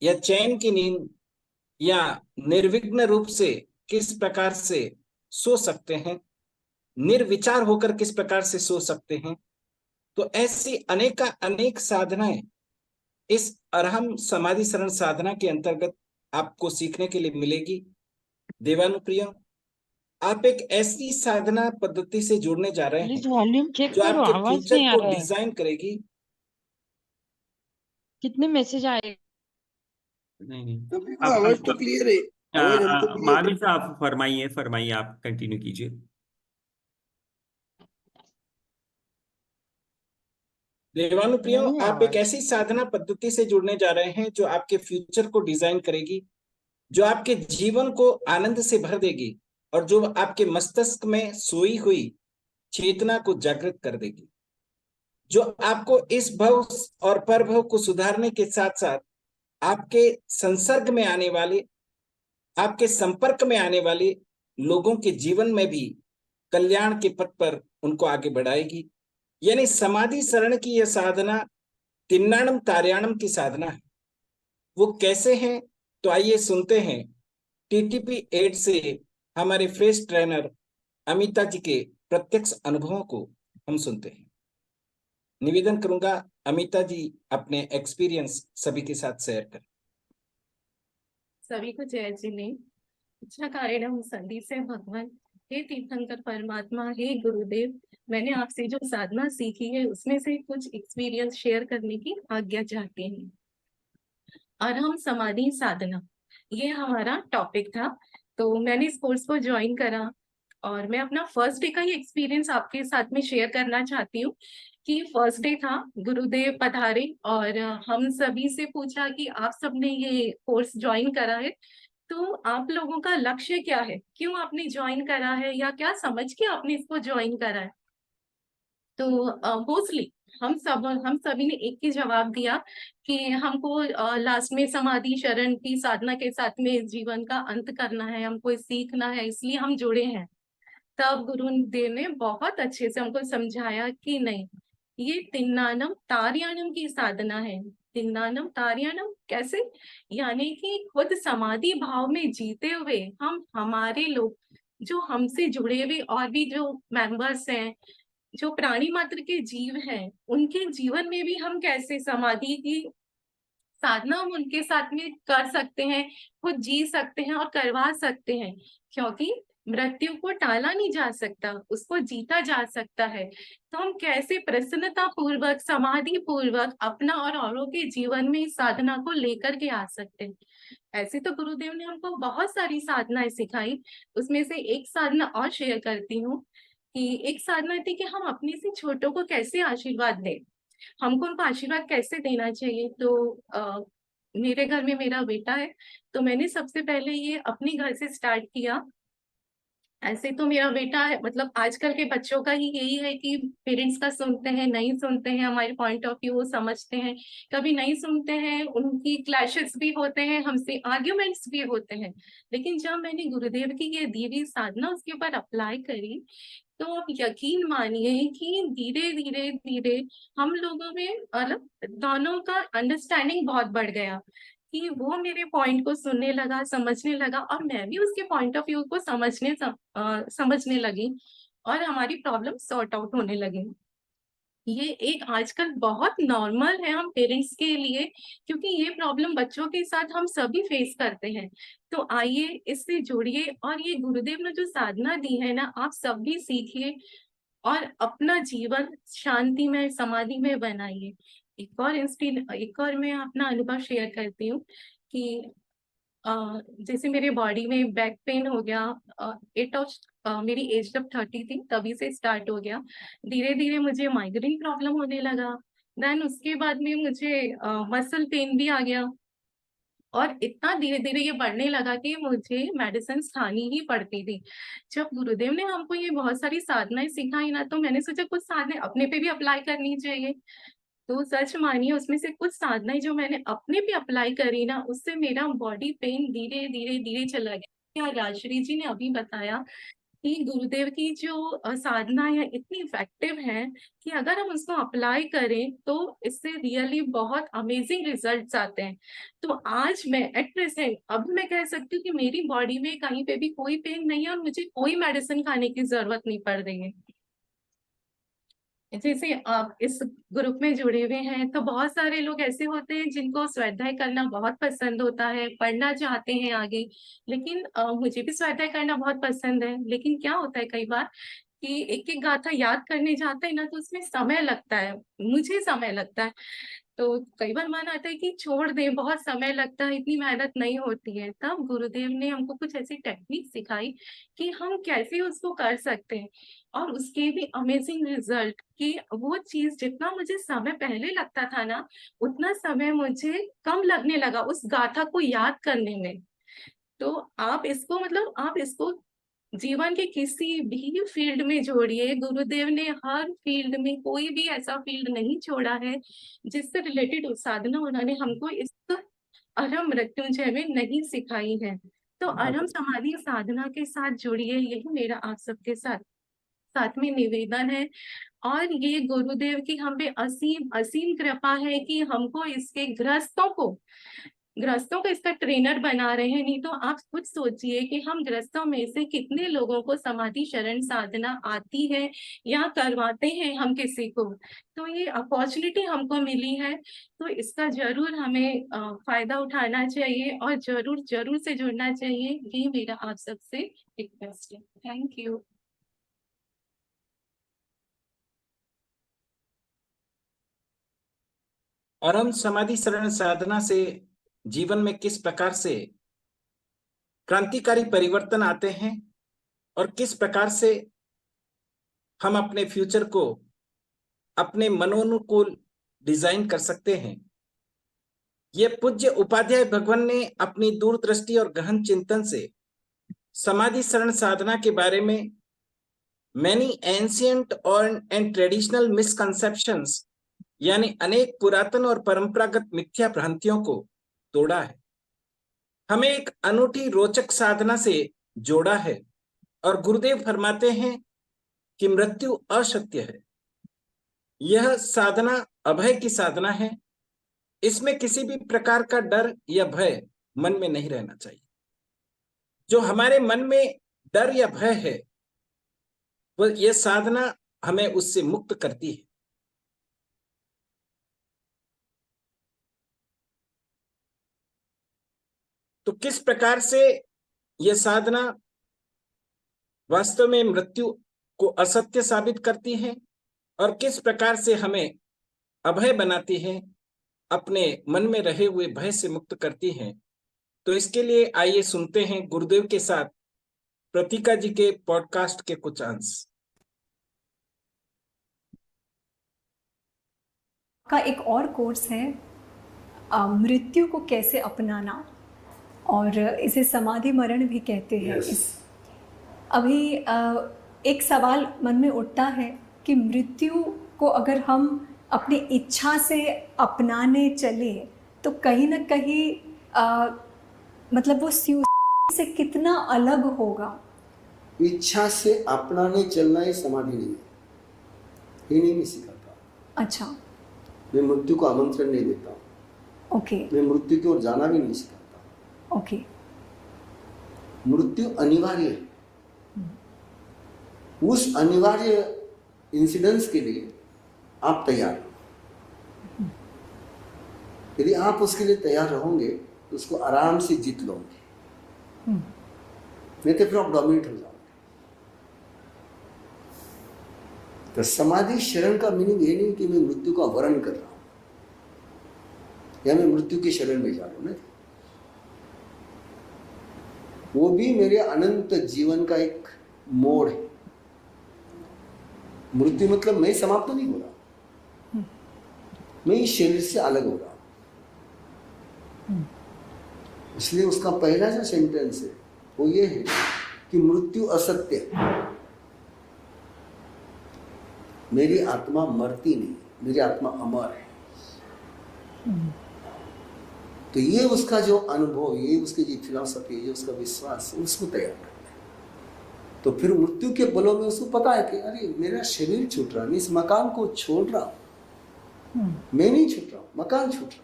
या चैन की नींद या निर्विघ्न रूप से किस प्रकार से सो सकते हैं, निर्विचार होकर किस प्रकार से सो सकते हैं। तो ऐसी अनेक साधनाएं इस अरहम समाधि शरण साधना के अंतर्गत आपको सीखने के लिए मिलेगी। देवानुप्रिय, आप एक ऐसी साधना पद्धति से जुड़ने जा रहे प्लीज हैं वॉल्यूम चेक जो करो, आपके आवाज फ्यूचर नहीं आ को रहा है। डिजाइन करेगी। कितने मैसेज आए? नहीं आवाज तो क्लियर है, आवाज हमको क्लियर है। महावीर साहब आप फरमाइए, आप कंटिन्यू कीजिए। देवानुप्रिय, नहीं आप एक आवाज। ऐसी साधना पद्धति से जुड़ने जा रहे हैं जो आपके फ्यूचर को डिजाइन करेगी, जो आपके जीवन को आनंद से भर देगी और जो आपके मस्तिष्क में सोई हुई चेतना को जागृत कर देगी, जो आपको इस भव और परभव को सुधारने के साथ साथ आपके संसर्ग में आने वाले, आपके संपर्क में आने वाले लोगों के जीवन में भी कल्याण के पथ पर उनको आगे बढ़ाएगी। यानी समाधि शरण की यह साधना तिन्नाणम तार्याणम की साधना है। वो कैसे है, तो आइए सुनते हैं टीटीपी एड से हमारे फ्रेश ट्रेनर अमिता जी के प्रत्यक्ष अनुभवों को हम सुनते हैं। निवेदन करूंगा अमिता जी अपने एक्सपीरियंस सभी के साथ शेयर करें। सभी को जय जिले। इच्छा कारणम संधि से भगवान, हे तीर्थंकर परमात्मा, हे गुरुदेव, मैंने आपसे जो साधना सीखी है उसमें से कुछ एक्सपीरियंस शेयर करने की आज्ञा चाहती हूँ। अरहम समाधि साधना, ये हमारा टॉपिक था। तो मैंने इस कोर्स को ज्वाइन करा और मैं अपना फर्स्ट डे का ही एक्सपीरियंस आपके साथ में शेयर करना चाहती हूँ कि फर्स्ट डे था, गुरुदेव पधारे और हम सभी से पूछा कि आप सबने ये कोर्स ज्वाइन करा है तो आप लोगों का लक्ष्य क्या है, क्यों आपने ज्वाइन करा है या क्या समझ के आपने इसको ज्वाइन करा है। तो मोस्टली हम सभी ने एक ही जवाब दिया कि हमको लास्ट में समाधि शरण की साधना के साथ में जीवन का अंत करना है, हमको सीखना है, इसलिए हम जुड़े हैं। तब गुरुदेव ने बहुत अच्छे से हमको समझाया कि नहीं, ये तिन्नानम तार्यानम की साधना है। तिन्नानम तार्यानम कैसे, यानी कि खुद समाधि भाव में जीते हुए हम हमारे लोग जो हमसे जुड़े हुए और भी जो मेंबर्स हैं, जो प्राणी मात्र के जीव हैं, उनके जीवन में भी हम कैसे समाधि की साधना हम उनके साथ में कर सकते हैं, खुद जी सकते हैं और करवा सकते हैं। क्योंकि मृत्यु को टाला नहीं जा सकता, उसको जीता जा सकता है। तो हम कैसे प्रसन्नता पूर्वक, समाधि पूर्वक अपना और औरों के जीवन में इस साधना को लेकर के आ सकते हैं। ऐसे तो गुरुदेव ने हमको बहुत सारी साधनाएं सिखाई, उसमें से एक साधना और शेयर करती हूँ कि एक साधना थी कि हम अपने से छोटों को कैसे आशीर्वाद दें, हमको उनको आशीर्वाद कैसे देना चाहिए। तो मेरे घर में मेरा बेटा है, तो मैंने सबसे पहले ये अपने घर से स्टार्ट किया। ऐसे तो मेरा बेटा है, मतलब आजकल के बच्चों का ही यही है कि पेरेंट्स का सुनते हैं, नहीं सुनते हैं, हमारे पॉइंट ऑफ व्यू वो समझते हैं, कभी नहीं सुनते हैं, उनकी क्लैशेस भी होते हैं, हमसे आर्ग्यूमेंट्स भी होते हैं। लेकिन जब मैंने गुरुदेव की ये दी हुई साधना उसके ऊपर अप्लाई करी, तो आप यकीन मानिए कि धीरे धीरे धीरे हम लोगों में मतलब दोनों का अंडरस्टैंडिंग बहुत बढ़ गया कि वो मेरे पॉइंट को सुनने लगा, समझने लगा और मैं भी उसके पॉइंट ऑफ व्यू को समझने लगी और हमारी प्रॉब्लम सॉर्ट आउट होने लगी। ये एक आजकल बहुत नॉर्मल है हम पेरेंट्स के लिए, क्योंकि ये प्रॉब्लम बच्चों के साथ हम सभी फेस करते हैं। तो आइए इससे जुड़िए और ये गुरुदेव ने जो साधना दी है ना, आप सब भी सीखिए और अपना जीवन शांति में, समाधि में बनाइए। एक और मैं अपना अनुभव शेयर करती हूँ कि जैसे मेरे बॉडी में बैक पेन हो गया, मेरी एज जब 30 थी तभी से स्टार्ट हो गया। धीरे धीरे मुझे माइग्रेन प्रॉब्लम होने लगा, देन उसके बाद में मुझे मसल पेन भी आ गया और इतना धीरे धीरे ये बढ़ने लगा कि मुझे मेडिसिन खानी ही पड़ती थी। जब गुरुदेव ने हमको ये बहुत सारी साधनाएं सिखाई ना, तो मैंने सोचा कुछ साधनाएं अपने पे भी अप्लाई करनी चाहिए। तो सच मानिए उसमें से कुछ साधनाएं जो मैंने अपने पे अप्लाई करी ना, उससे मेरा बॉडी पेन धीरे धीरे धीरे चला गया। राजश्री जी ने अभी बताया कि गुरुदेव की जो साधना है इतनी इफेक्टिव है कि अगर हम उसको अप्लाई करें तो इससे रियली बहुत अमेजिंग रिजल्ट्स आते हैं। तो आज मैं एट प्रेजेंट अब मैं कह सकती हूँ कि मेरी बॉडी में कहीं पे भी कोई पेन नहीं है और मुझे कोई मेडिसिन खाने की जरूरत नहीं पड़ रही है। जैसे आप इस ग्रुप में जुड़े हुए हैं तो बहुत सारे लोग ऐसे होते हैं जिनको स्वाध्याय करना बहुत पसंद होता है, पढ़ना चाहते हैं आगे। लेकिन मुझे भी स्वाध्याय करना बहुत पसंद है, लेकिन क्या होता है कई बार कि एक एक गाथा याद करने जाते हैं ना तो उसमें समय लगता है, मुझे समय लगता है। तो कई बार मन आता है कि छोड़ दें, बहुत समय लगता है, इतनी मेहनत नहीं होती है। तब गुरुदेव ने हमको कुछ ऐसी टेक्निक सिखाई कि हम कैसे उसको कर सकते हैं, और उसके भी अमेजिंग रिजल्ट कि वो चीज जितना मुझे समय पहले लगता था ना, उतना समय मुझे कम लगने लगा उस गाथा को याद करने में। तो आप इसको मतलब आप इसको जीवन के किसी भी फील्ड में जोड़िए। गुरुदेव ने हर फील्ड में कोई भी ऐसा फील्ड नहीं छोड़ा है जिससे रिलेटेड साधना उन्होंने हमको इस अरम मृत्युंजय में नहीं सिखाई है। तो अरम समाधि साधना के साथ जुड़िए, यही मेरा आप सबके साथ साथ में निवेदन है। और ये गुरुदेव की हम पे असीम असीम कृपा है कि हमको इसके गृहस्थों को इसका ट्रेनर बना रहे हैं। नहीं तो आप खुद सोचिए कि हम गृहस्थों में से कितने लोगों को समाधि शरण साधना आती है या करवाते हैं हम किसी को। तो ये अपॉर्चुनिटी हमको मिली है, तो इसका जरूर हमें फायदा उठाना चाहिए और जरूर जरूर से जुड़ना चाहिए। ये मेरा आप सबसे रिक्वेस्ट है। Thank you. और हम समाधि शरण साधना से जीवन में किस प्रकार से क्रांतिकारी परिवर्तन आते हैं और किस प्रकार से हम अपने फ्यूचर को अपने मनोनुकूल डिजाइन कर सकते हैं, ये पूज्य उपाध्याय भगवान ने अपनी दूरदृष्टि और गहन चिंतन से समाधि शरण साधना के बारे में मैनी एंशियंट और एंड ट्रेडिशनल मिसकंसेप्शंस यानी अनेक पुरातन और परंपरागत मिथ्या भ्रांतियों को तोड़ा है, हमें एक अनूठी रोचक साधना से जोड़ा है। और गुरुदेव फरमाते हैं कि मृत्यु असत्य है, यह साधना अभय की साधना है, इसमें किसी भी प्रकार का डर या भय मन में नहीं रहना चाहिए। जो हमारे मन में डर या भय है वो यह साधना हमें उससे मुक्त करती है। तो किस प्रकार से यह साधना वास्तव में मृत्यु को असत्य साबित करती है और किस प्रकार से हमें अभय बनाती है, अपने मन में रहे हुए भय से मुक्त करती है, तो इसके लिए आइए सुनते हैं गुरुदेव के साथ प्रतीका जी के पॉडकास्ट के कुछ अंश। का एक और कोर्स है मृत्यु को कैसे अपनाना, और इसे समाधि मरण भी कहते हैं। अभी एक सवाल मन में उठता है कि मृत्यु को अगर हम अपनी इच्छा से अपनाने चले तो कहीं ना कहीं मतलब वो से कितना अलग होगा। इच्छा से अपनाने चलना ही समाधि नहीं है, ये नहीं मैं सिखाता। अच्छा, मैं मृत्यु को आमंत्रण नहीं देता हूँ। ओके। मैं मृत्यु की ओर जाना भी नहीं सिखाता। ओके। मृत्यु अनिवार्य है, उस अनिवार्य इंसिडेंस के लिए आप तैयार हो। यदि आप उसके लिए तैयार रहोगे तो उसको आराम से जीत लोगे, नहीं तो फिर आप डोमिनेट हो जाओगे। तो समाधि शरण का मीनिंग ये नहीं कि मैं मृत्यु का वर्ण कर रहा हूं या मैं मृत्यु की शरण में जा रहा हूं, नहीं। वो भी मेरे अनंत जीवन का एक मोड़ है। मृत्यु मतलब मैं समाप्त नहीं हो रहा, मैं इस शरीर से अलग हो रहा हूं। इसलिए उसका पहला जो सेंटेंस है वो ये है कि मृत्यु असत्य है, मेरी आत्मा मरती नहीं, मेरी आत्मा अमर है। तो ये उसका जो अनुभव, ये उसकी जो फिलॉसफी, ये उसका विश्वास, उसको तैयार करना है। तो फिर मृत्यु के बलों में उसको पता है कि अरे मेरा शरीर छूट रहा है, मैं इस मकान को छोड़ रहा हूं, मैं नहीं छूट रहा हूं, मकान छूट रहा है।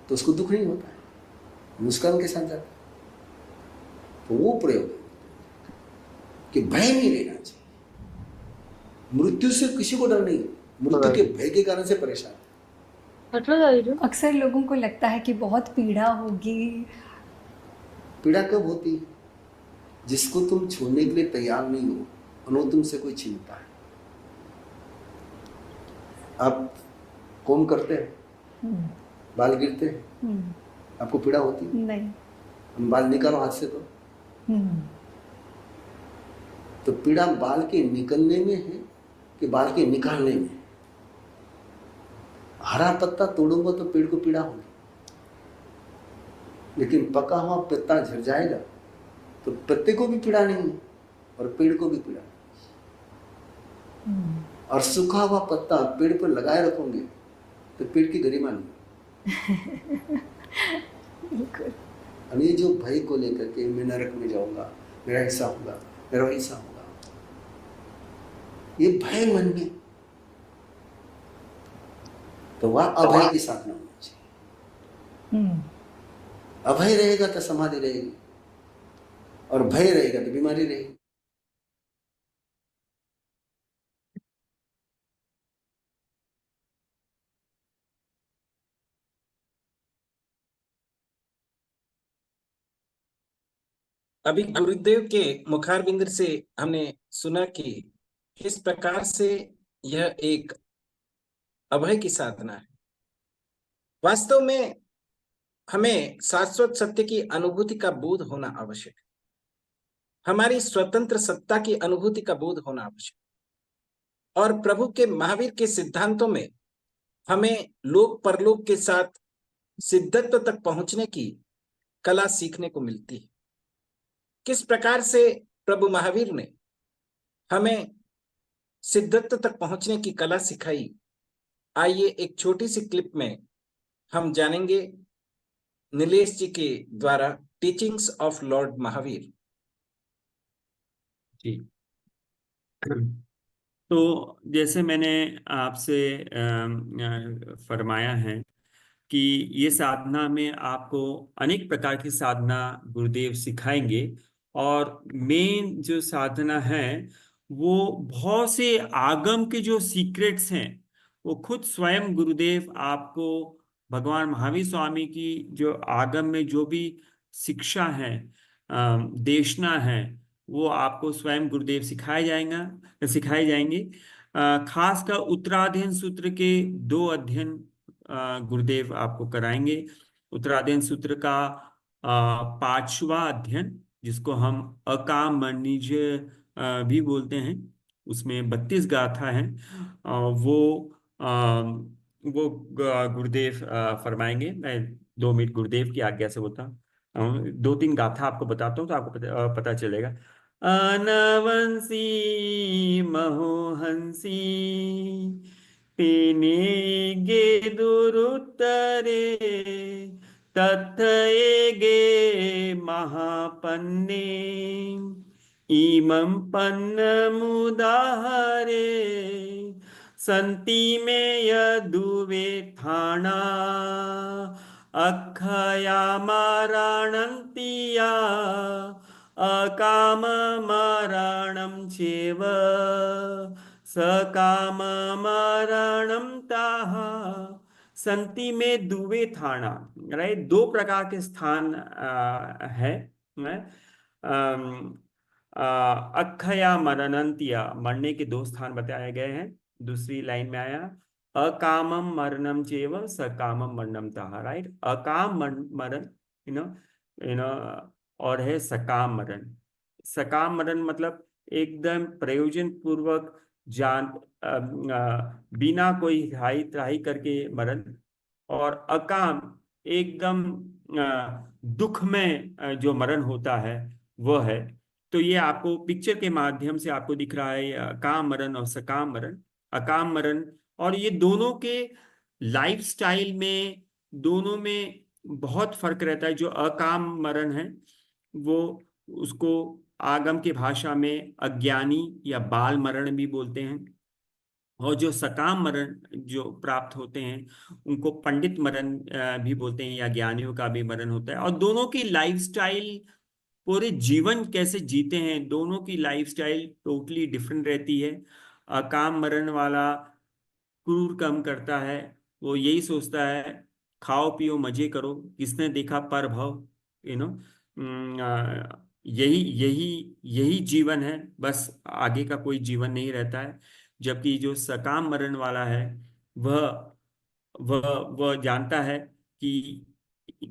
तो उसको दुख नहीं होता है, मुस्कान के साथ जाता है। तो वो प्रयोग कि भय नहीं लेना चाहिए, मृत्यु से किसी को डर नहीं है, मृत्यु के भय के कारण से परेशान है। अक्सर लोगों को लगता है कि बहुत पीड़ा होगी। पीड़ा कब होती है? जिसको तुम छोड़ने के लिए तैयार नहीं हो और वो तुमसे कोई छीनता है। आप कौन करते हैं, बाल गिरते हैं, आपको पीड़ा होती है? नहीं। बाल निकालो हाथ से तो पीड़ा बाल के निकलने में है कि बाल के निकालने में? हरा पत्ता तोड़ूंगा तो पेड़ को पीड़ा होगी, लेकिन पका हुआ पत्ता झड़ जाएगा तो पत्ते को भी पीड़ा नहीं है और पेड़ को भी पीड़ा नहीं। और सूखा हुआ पत्ता पेड़ पर लगाए रखोगे तो पेड़ की गरिमा नहीं। बिल्कुल। और ये जो भय को लेकर के मैं नरक में जाऊंगा, मेरा हिस्सा होगा, मेरा हिस्सा होगा, ये भय मन में, तो वह अभय की साधना होनी चाहिए। अभय रहेगा तो समाधि रहेगी और भय रहेगा तो बीमारी रहेगी। अभी गुरुदेव के मुखारबिंद से हमने सुना कि किस प्रकार से यह एक अभय की साधना है। वास्तव में हमें शाश्वत सत्य की अनुभूति का बोध होना आवश्यक है। हमारी स्वतंत्र सत्ता की अनुभूति का बोध होना आवश्यक है। और प्रभु के महावीर के सिद्धांतों में हमें लोक परलोक के साथ सिद्धत्व तक पहुंचने की कला सीखने को मिलती है। किस प्रकार से प्रभु महावीर ने हमें सिद्धत्व तक पहुंचने की कला सिखाई, आइए एक छोटी सी क्लिप में हम जानेंगे नीलेश जी के द्वारा टीचिंग्स ऑफ लॉर्ड महावीर। जी, तो जैसे मैंने आपसे फरमाया है कि ये साधना में आपको अनेक प्रकार की साधना गुरुदेव सिखाएंगे, और मेन जो साधना है वो बहुत से आगम के जो सीक्रेट्स हैं वो खुद स्वयं गुरुदेव आपको भगवान महावीर स्वामी की जो आगम में जो भी शिक्षा है, देशना है, वो आपको स्वयं गुरुदेव सिखाए जाएंगे। खासकर उत्तराध्ययन सूत्र के 2 अध्ययन गुरुदेव आपको कराएंगे। उत्तराध्ययन सूत्र का 5वां अध्ययन, जिसको हम अकामनिज भी बोलते हैं, उसमें 32 गाथा हैं, वो गुरुदेव फरमाएंगे। मैं 2 मिनट गुरुदेव की आज्ञा से बोलता हूँ। 2-3 गाथा आपको बताता हूँ तो आपको पता चलेगा। अनवंसी महोहंसी पिनेगे दुरुत्तरे तथयेगे महापन्ने इमं पन्नमुदाहरे सन्ति मे यदुवे थाना अक्षया मरणन्तिया अकाममरणं चैव सकाममरणं ताः संति में दुवे थाना, राइट। 2 प्रकार के स्थान है। अक्षया मरणंतिया, मरने के 2 स्थान बताए गए हैं। दूसरी लाइन में आया अकामम मरणम चेव सकामम मरणम ताहा, राइट। अकाम मरण यू नो और है सकाम मरण। सकाम मरण मतलब एकदम प्रयोजन पूर्वक बिना कोई त्राही करके मरण, और अकाम एकदम दुख में जो मरण होता है वह है। तो ये आपको पिक्चर के माध्यम से आपको दिख रहा है अकाम मरण और सकाम मरण। अकाम मरण, और ये दोनों के लाइफस्टाइल में, दोनों में बहुत फर्क रहता है। जो अकाम मरण है वो उसको आगम की भाषा में अज्ञानी या बाल मरण भी बोलते हैं, और जो सकाम मरण जो प्राप्त होते हैं उनको पंडित मरण भी बोलते हैं, या ज्ञानियों का भी मरण होता है। और दोनों की लाइफस्टाइल, पूरे जीवन कैसे जीते हैं, दोनों की लाइफस्टाइल टोटली डिफरेंट रहती है। अकाम मरण वाला क्रूर काम करता है, वो यही सोचता है खाओ पियो मजे करो, किसने देखा पर भव, यू नो, यही यही यही जीवन है, बस आगे का कोई जीवन नहीं रहता है। जबकि जो सकाम मरण वाला है, वह वह जानता है कि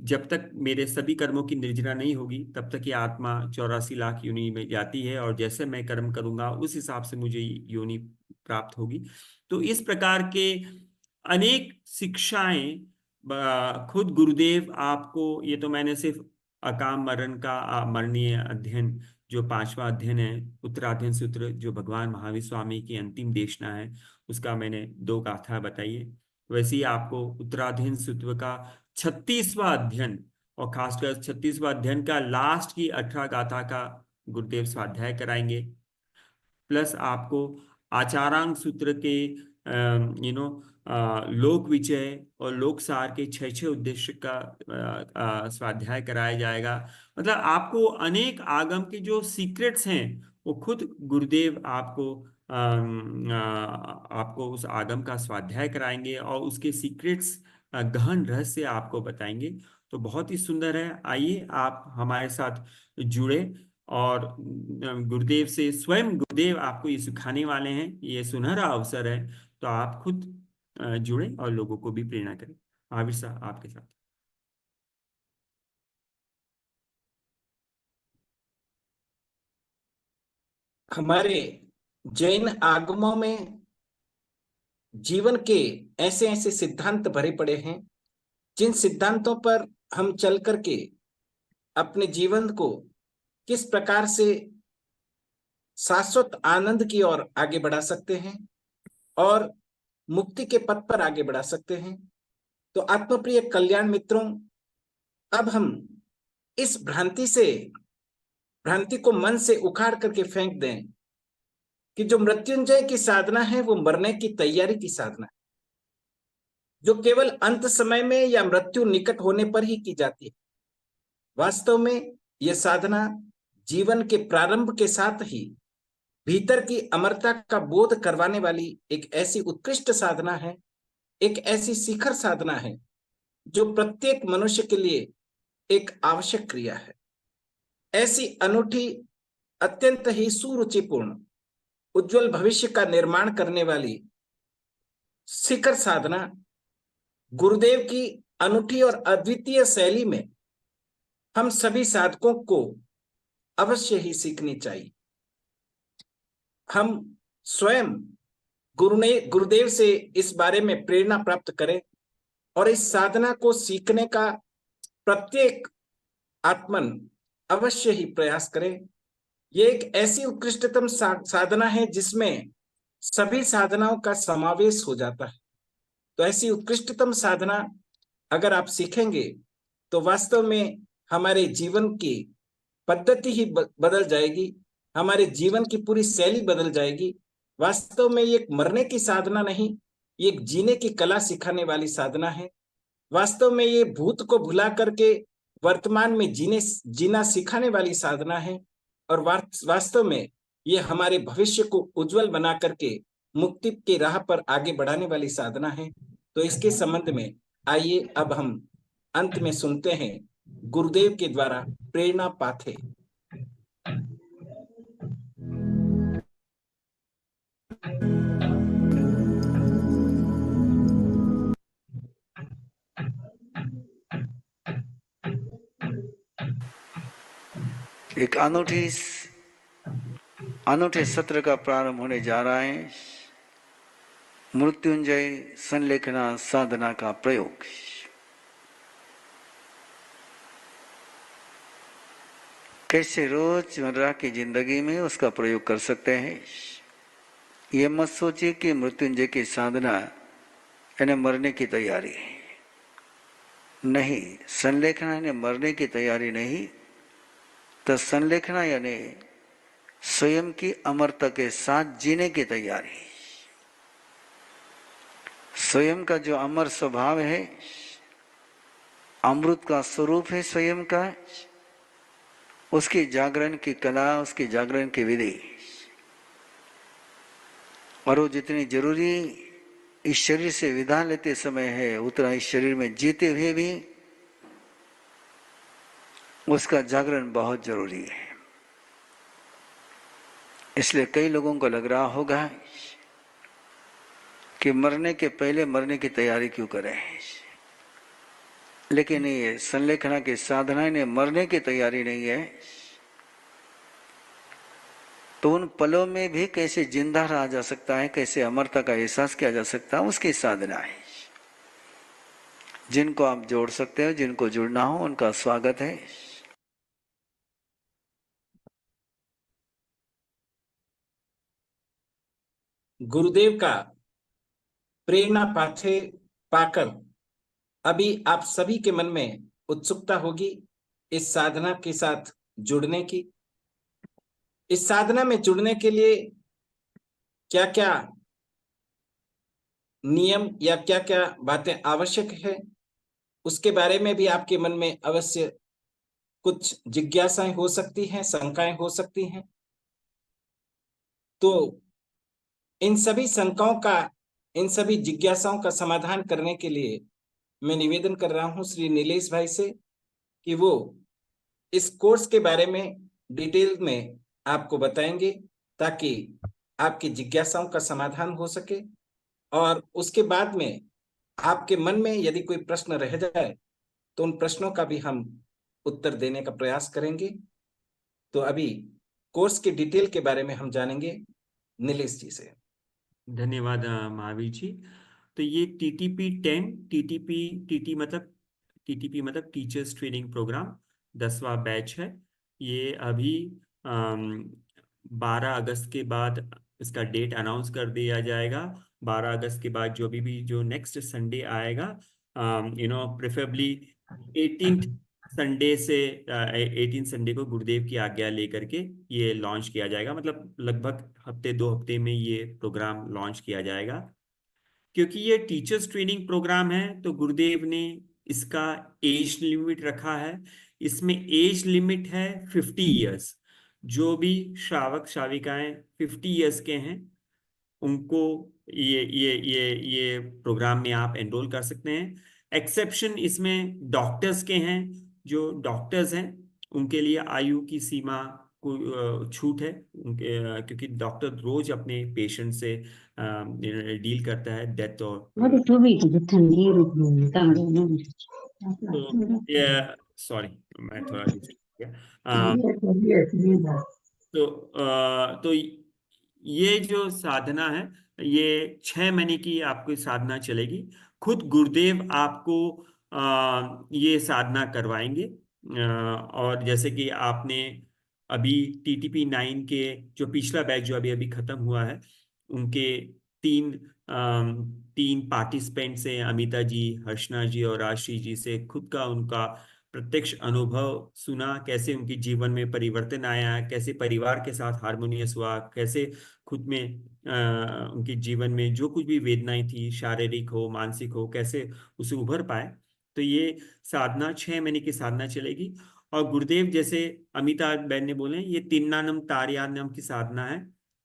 जब तक मेरे सभी कर्मों की निर्जरा नहीं होगी तब तक ये आत्मा 84 लाख योनि में जाती है, और जैसे मैं कर्म करूंगा उस हिसाब से मुझे योनि प्राप्त होगी। तो इस प्रकार के अनेक शिक्षाएं खुद गुरुदेव आपको, ये तो मैंने सिर्फ अकाम मरण का मरणीय अध्ययन जो 5वां अध्ययन है, उत्तराध्ययन सूत्र, जो भगवान महावीर स्वामी की अंतिम देशना है, उसका मैंने 2 गाथा बताई है। वैसे ही आपको उत्तराध्ययन सूत्र का 36वां अध्ययन, और खासकर 36वां अध्ययन का लास्ट की 18 गाथा का गुरुदेव स्वाध्याय कराएंगे। प्लस आपको आचारांग सूत्र के लोक विजय और लोक सार के 6 उद्देश्य का स्वाध्याय कराया जाएगा। मतलब आपको अनेक आगम के जो सीक्रेट्स हैं वो खुद गुरुदेव आपको उस आगम का स्वाध्याय कराएंगे और उसके सीक्रेट्स गहन रहस्य आपको बताएंगे। तो बहुत ही सुंदर है। आइए आप हमारे साथ जुड़े और गुरुदेव से, स्वयं गुरुदेव आपको ये सिखाने वाले हैं। ये सुनहरा अवसर है, तो आप खुद जुड़े और लोगों को भी प्रेरणा करें। महावीर साहब आपके साथ। हमारे जैन आगमों में जीवन के ऐसे ऐसे सिद्धांत भरे पड़े हैं, जिन सिद्धांतों पर हम चल करके अपने जीवन को किस प्रकार से शाश्वत आनंद की ओर आगे बढ़ा सकते हैं और मुक्ति के पथ पर आगे बढ़ा सकते हैं। तो आत्मप्रिय कल्याण मित्रों, अब हम इस भ्रांति को मन से उखाड़ करके फेंक दें कि जो मृत्युंजय की साधना है वो मरने की तैयारी की साधना है, जो केवल अंत समय में या मृत्यु निकट होने पर ही की जाती है। वास्तव में यह साधना जीवन के प्रारंभ के साथ ही भीतर की अमरता का बोध करवाने वाली एक ऐसी उत्कृष्ट साधना है, एक ऐसी शिखर साधना है जो प्रत्येक मनुष्य के लिए एक आवश्यक क्रिया है। ऐसी अनूठी, अत्यंत ही सुरुचिपूर्ण, उज्जवल भविष्य का निर्माण करने वाली शिखर साधना गुरुदेव की अनूठी और अद्वितीय शैली में हम सभी साधकों को अवश्य ही सीखनी चाहिए। हम स्वयं गुरुदेव से इस बारे में प्रेरणा प्राप्त करें और इस साधना को सीखने का प्रत्येक आत्मन अवश्य ही प्रयास करें। ये एक ऐसी उत्कृष्टतम साधना है जिसमें सभी साधनाओं का समावेश हो जाता है। तो ऐसी उत्कृष्टतम साधना अगर आप सीखेंगे तो वास्तव में हमारे जीवन की पद्धति ही बदल जाएगी, हमारे जीवन की पूरी शैली बदल जाएगी। वास्तव में ये एक मरने की साधना नहीं, ये एक जीने की कला सिखाने वाली साधना है। वास्तव में ये भूत को भुला करके वर्तमान में जीना सिखाने वाली साधना है, और वास्तव में ये हमारे भविष्य को उज्जवल बना करके मुक्ति के राह पर आगे बढ़ाने वाली साधना है। तो इसके संबंध में आइए अब हम अंत में सुनते हैं गुरुदेव के द्वारा प्रेरणा पाथे। एक अनूठे सत्र का प्रारंभ होने जा रहा है। मृत्युंजय संलेखना साधना का प्रयोग। कैसे रोजमर्रा की जिंदगी में उसका प्रयोग कर सकते हैं। ये मत सोचिए कि मृत्युंजय की साधना यानी मरने की तैयारी नहीं, संलेखना यानी मरने की तैयारी नहीं, तो संलेखना यानी स्वयं की अमरता के साथ जीने की तैयारी। स्वयं का जो अमर स्वभाव है, अमृत का स्वरूप है स्वयं का, उसकी जागरण की कला, उसकी जागरण की विधि और वो जितनी जरूरी इस शरीर से विदा लेते समय है, उतना इस शरीर में जीते हुए भी उसका जागरण बहुत जरूरी है। इसलिए कई लोगों को लग रहा होगा कि मरने के पहले मरने की तैयारी क्यों करें, लेकिन ये संलेखना की साधना ने मरने की तैयारी नहीं है, तो उन पलों में भी कैसे जिंदा रहा जा सकता है, कैसे अमरता का एहसास किया जा सकता है, उसकी साधना है। जिनको आप जोड़ सकते हो, जिनको जुड़ना हो, उनका स्वागत है। गुरुदेव का प्रेरणा पाकर अभी आप सभी के मन में उत्सुकता होगी इस साधना के साथ जुड़ने की। इस साधना में जुड़ने के लिए क्या क्या नियम या क्या क्या बातें आवश्यक है, उसके बारे में भी आपके मन में अवश्य कुछ जिज्ञासाएं हो सकती हैं, शंकाएं हो सकती हैं। तो इन सभी शंकाओं का, इन सभी जिज्ञासाओं का समाधान करने के लिए मैं निवेदन कर रहा हूं श्री नीलेश भाई से कि वो इस कोर्स के बारे में डिटेल में आपको बताएंगे, ताकि आपकी जिज्ञासाओं का समाधान हो सके। और उसके बाद में आपके मन में यदि कोई प्रश्न रह जाए तो उन प्रश्नों का भी हम उत्तर देने का प्रयास करेंगे। तो अभी कोर्स के डिटेल के बारे में हम जानेंगे नीलेश जी से। धन्यवाद महावीर जी। तो ये TTP10 टीटीपी मतलब टीचर्स ट्रेनिंग प्रोग्राम 10वां बैच है। ये अभी 12 अगस्त के बाद इसका डेट अनाउंस कर दिया जाएगा। 12 अगस्त के बाद जो नेक्स्ट संडे आएगा, प्रेफरेबली 18th संडे से 18 संडे को गुरुदेव की आज्ञा लेकर के ये लॉन्च किया जाएगा। मतलब लगभग हफ्ते 2 हफ्ते में ये प्रोग्राम लॉन्च किया जाएगा। क्योंकि ये टीचर्स ट्रेनिंग प्रोग्राम है तो गुरुदेव ने इसका एज लिमिट रखा है। इसमें एज लिमिट है 50 इयर्स। जो भी श्रावक श्राविकाएं 50 इयर्स के हैं उनको ये प्रोग्राम में आप एनरोल कर सकते हैं। एक्सेप्शन इसमें डॉक्टर्स के हैं। जो डॉक्टर्स हैं उनके लिए आयु की सीमा को छूट है उनके, क्योंकि डॉक्टर रोज अपने पेशेंट से डील करता है डेथ और तो ये सॉरी मैं थोड़ा डिस्ट्रैक्ट किया। तो ये जो साधना है ये 6 महीने की आपकी साधना चलेगी। खुद गुरुदेव आपको ये साधना करवाएंगे। और जैसे कि आपने अभी TTP9 के जो पिछला बैच जो अभी अभी खत्म हुआ है, उनके तीन पार्टिसिपेंट्स हैं, अमिता जी, हर्षना जी और आशी जी से खुद का उनका प्रत्यक्ष अनुभव सुना। कैसे उनके जीवन में परिवर्तन आया, कैसे परिवार के साथ हारमोनियस हुआ, कैसे खुद में उनके जीवन में जो कुछ भी वेदनाएं थी, शारीरिक हो मानसिक हो, कैसे उसे उभर पाए। तो ये साधना 6 महीने की साधना चलेगी। और गुरुदेव जैसे अमिता बहन ने बोले, ये तिन्नानम तारियानम की साधना है।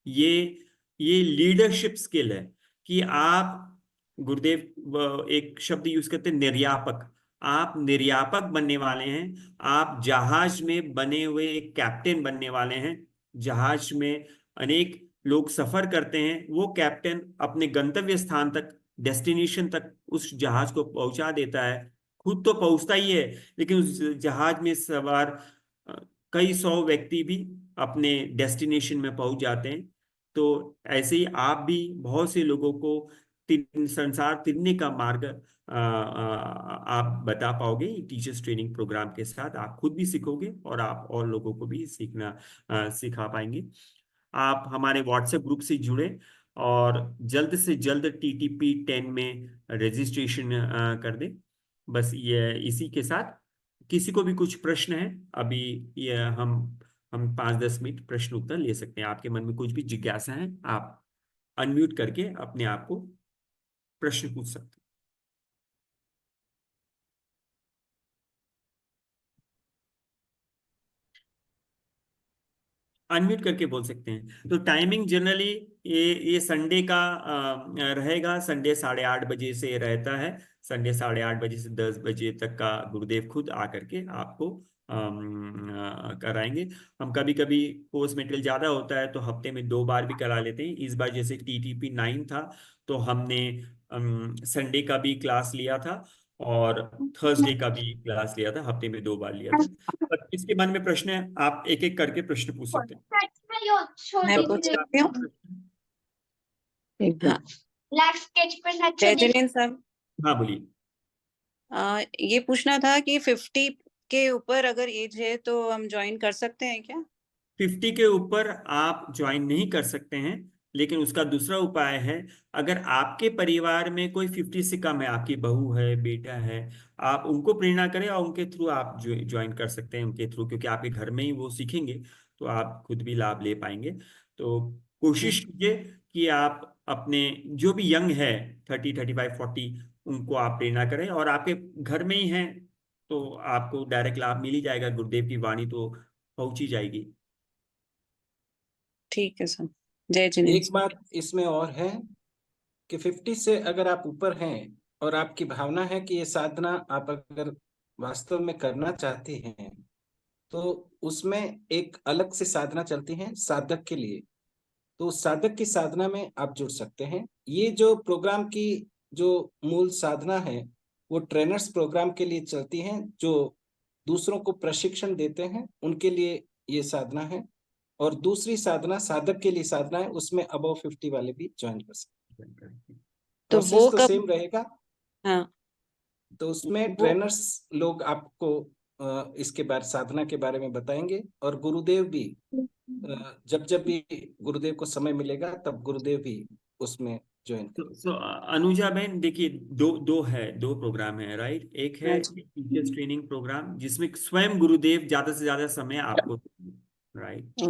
ये लीडरशिप स्किल है कि आप, गुरुदेव एक शब्द यूज करते हैं निर्यापक। आप निर्यापक बनने वाले हैं। आप जहाज में बने हुए एक कैप्टन बनने वाले हैं। जहाज में अनेक लोग सफर करते हैं, वो कैप्टन अपने गंतव्य स्थान तक, डेस्टिनेशन तक उस जहाज को पहुंचा देता है। खुद तो पहुंचता ही है, लेकिन उस जहाज में सवार अ, कई 100 व्यक्ति भी अपने डेस्टिनेशन में पहुंच जाते हैं। तो ऐसे ही आप भी बहुत से लोगों को संसार तिरने का मार्ग आप बता पाओगे। टीचर्स ट्रेनिंग प्रोग्राम के साथ आप खुद भी सीखोगे और आप और लोगों को भी सिखा पाएंगे। आप हमारे व्हाट्सएप ग्रुप से जुड़े और जल्द से जल्द TTP10 में रजिस्ट्रेशन कर दें। बस ये इसी के साथ किसी को भी कुछ प्रश्न है, अभी ये हम 5-10 मिनट प्रश्न उत्तर ले सकते हैं। आपके मन में कुछ भी जिज्ञासा है, आप अनम्यूट करके अपने आप को प्रश्न पूछ सकते हैं। अनम्यूट करके बोल सकते हैं। तो टाइमिंग जनरली ये संडे का रहेगा। संडे 8:30 बजे से रहता है। संडे 8:30 बजे से 10 बजे तक का गुरुदेव खुद आकर के आपको कराएंगे। हम कभी कभी कोर्स मटेरियल ज्यादा होता है तो हफ्ते में 2 बार भी करा लेते हैं। इस बार जैसे TTP 9 था तो हमने संडे का भी क्लास लिया था और थर्सडे का भी क्लास लिया था। हफ्ते में 2 बार लिया था। पर इसके मन में प्रश्न है, आप एक एक करके प्रश्न पूछ सकते हैं। मैं पूछ सकती हूँ? हाँ, जय जिनेन्द्र साहब, हाँ बोलिए। ये पूछना था कि 50 के ऊपर अगर एज है तो हम ज्वाइन कर सकते हैं क्या? 50 के ऊपर आप ज्वाइन नहीं कर सकते हैं, लेकिन उसका दूसरा उपाय है, अगर आपके परिवार में कोई 50 से कम है, आपकी बहू है, बेटा है, आप उनको प्रेरणा करें और उनके थ्रू आप ज्वाइन कर सकते हैं उनके थ्रू, क्योंकि आपके घर में ही वो सीखेंगे तो आप खुद भी लाभ ले पाएंगे। तो कोशिश कीजिए कि आप अपने जो भी यंग है 30, 35, 40 उनको आप प्रेरणा करें, और आपके घर में ही हैं तो आपको डायरेक्ट लाभ मिल ही जाएगा। गुरुदेव की वाणी तो पहुंच ही जाएगी। ठीक है सर, जय जिनेन्द्र। एक बात इसमें और है कि 50 से अगर आप ऊपर हैं और आपकी भावना है कि ये साधना आप अगर वास्तव में करना चाहते हैं तो उसमें एक अलग से साधना चलती है साधक के लिए। तो उस साधक की साधना में आप जुड़ सकते हैं। ये जो प्रोग्राम की जो मूल साधना है वो ट्रेनर्स प्रोग्राम के लिए चलती हैं, जो दूसरों को प्रशिक्षण देते हैं उनके लिए ये साधना है। और दूसरी साधना साधक के लिए साधना है, उसमें अबव 50 वाले भी ज्वाइन कर सकते हैं। तो प्रोसेस वो तो कब? सेम रहेगा। हाँ, तो उसमें ट्रेनर्स लोग आपको इसके बारे साधना के बारे में बताएंगे, और गुरुदेव भी जब जब भी गुरुदेव को समय मिलेगा तब गुरुदेव भी उसमें ज्वाइन करेंगे। सो अनुजा बहन, देखिए दो प्रोग्राम है, राइट। एक है हाँ जी। टीचर्स ट्रेनिंग प्रोग्राम जिसमें स्वयं गुरुदेव ज्यादा से ज्यादा समय आपको, राइट।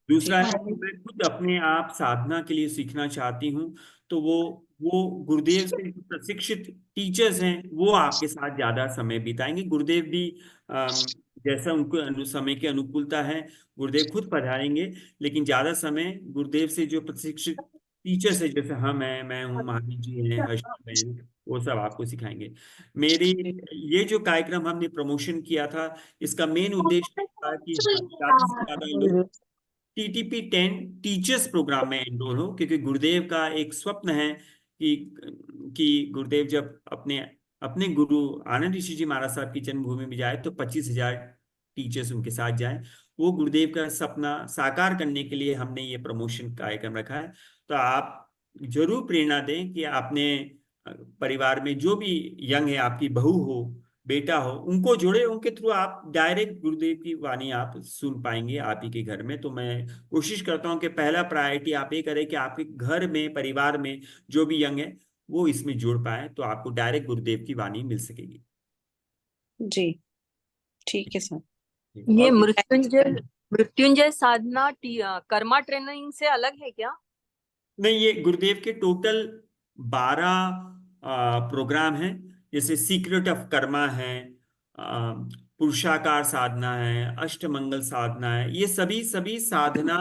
दूसरा है कि मैं खुद अपने आप साधना के लिए सीखना चाहती हूँ, तो वो गुरुदेव से जो प्रशिक्षित टीचर्स हैं वो आपके साथ ज्यादा समय बिताएंगे। गुरुदेव भी जैसा उनको समय की अनुकूलता है गुरुदेव खुद पढ़ाएंगे, लेकिन ज्यादा समय गुरुदेव से जो प्रशिक्षित टीचर्स है, जैसे हम हैं, मैं हूँ, महावीर जी हैं, हर्षित बहन, वो सब आपको सिखाएंगे। मेरी ये जो कार्यक्रम हमने प्रमोशन किया था, इसका मेन उद्देश्य था कि ज्यादा से ज्यादा लोग TTP 10 टीचर्स प्रोग्राम में एनरोल हो, क्योंकि गुरुदेव का एक स्वप्न है कि गुरुदेव जब अपने अपने गुरु आनंद ऋषि जी महाराज साहब की जन्मभूमि में जाए तो 25,000 टीचर्स उनके साथ जाएं। वो गुरुदेव का सपना साकार करने के लिए हमने ये प्रमोशन कार्यक्रम रखा है। तो आप जरूर प्रेरणा दें कि आपने परिवार में जो भी यंग है, आपकी बहू हो, बेटा हो, उनको जोड़े, उनके थ्रू आप डायरेक्ट गुरुदेव की वाणी आप सुन पाएंगे आप ही के घर में। तो मैं कोशिश करता हूं कि पहला प्रायोरिटी आप ये करें कि आपके घर में, परिवार में जो भी यंग है वो इसमें जुड़ पाए, तो आपको डायरेक्ट गुरुदेव की वाणी मिल सकेगी। जी, ठीक है सर। ये और मृत्युंजय साधना कर्मा ट्रेनिंग से अलग है क्या? नहीं, ये गुरुदेव के टोटल 12 प्रोग्राम हैं। जैसे सीक्रेट ऑफ कर्मा है, पुरुषाकार साधना है, अष्टमंगल साधना है, ये सभी साधना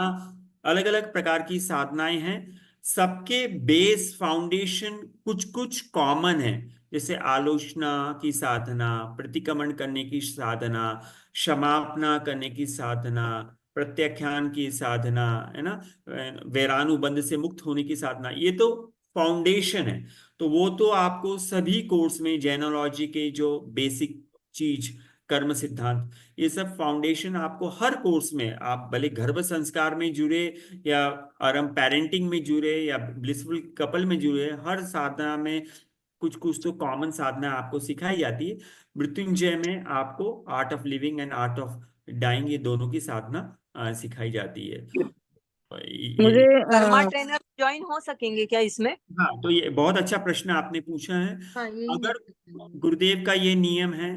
अलग अलग प्रकार की साधनाएं हैं। सबके बेस फाउंडेशन कुछ कुछ कॉमन है, जैसे आलोचना की साधना, प्रतिक्रमण करने की साधना, क्षमापना करने की साधना, प्रत्याख्यान की साधना, है ना, वैरानुबंध से मुक्त होने की साधना, ये तो फाउंडेशन है। तो वो तो आपको सभी कोर्स में, जैनोलॉजी के जो बेसिक चीज, कर्म सिद्धांत, ये सब फाउंडेशन आपको हर कोर्स में, आप भले गर्भ संस्कार में जुड़े या आरंभ पेरेंटिंग में जुड़े या ब्लिसफुल कपल में जुड़े, हर साधना में कुछ कुछ तो कॉमन साधना आपको सिखाई जाती है। मृत्युंजय में आपको art of living and art of dying, ये दोनों की साधना सिखाई जाती है। मुझे कर्मा ट्रेनर ज्वाइन हो सकेंगे क्या इसमें? हाँ, तो ये बहुत अच्छा प्रश्न आपने पूछा है। हाँ, अगर गुरुदेव का ये नियम है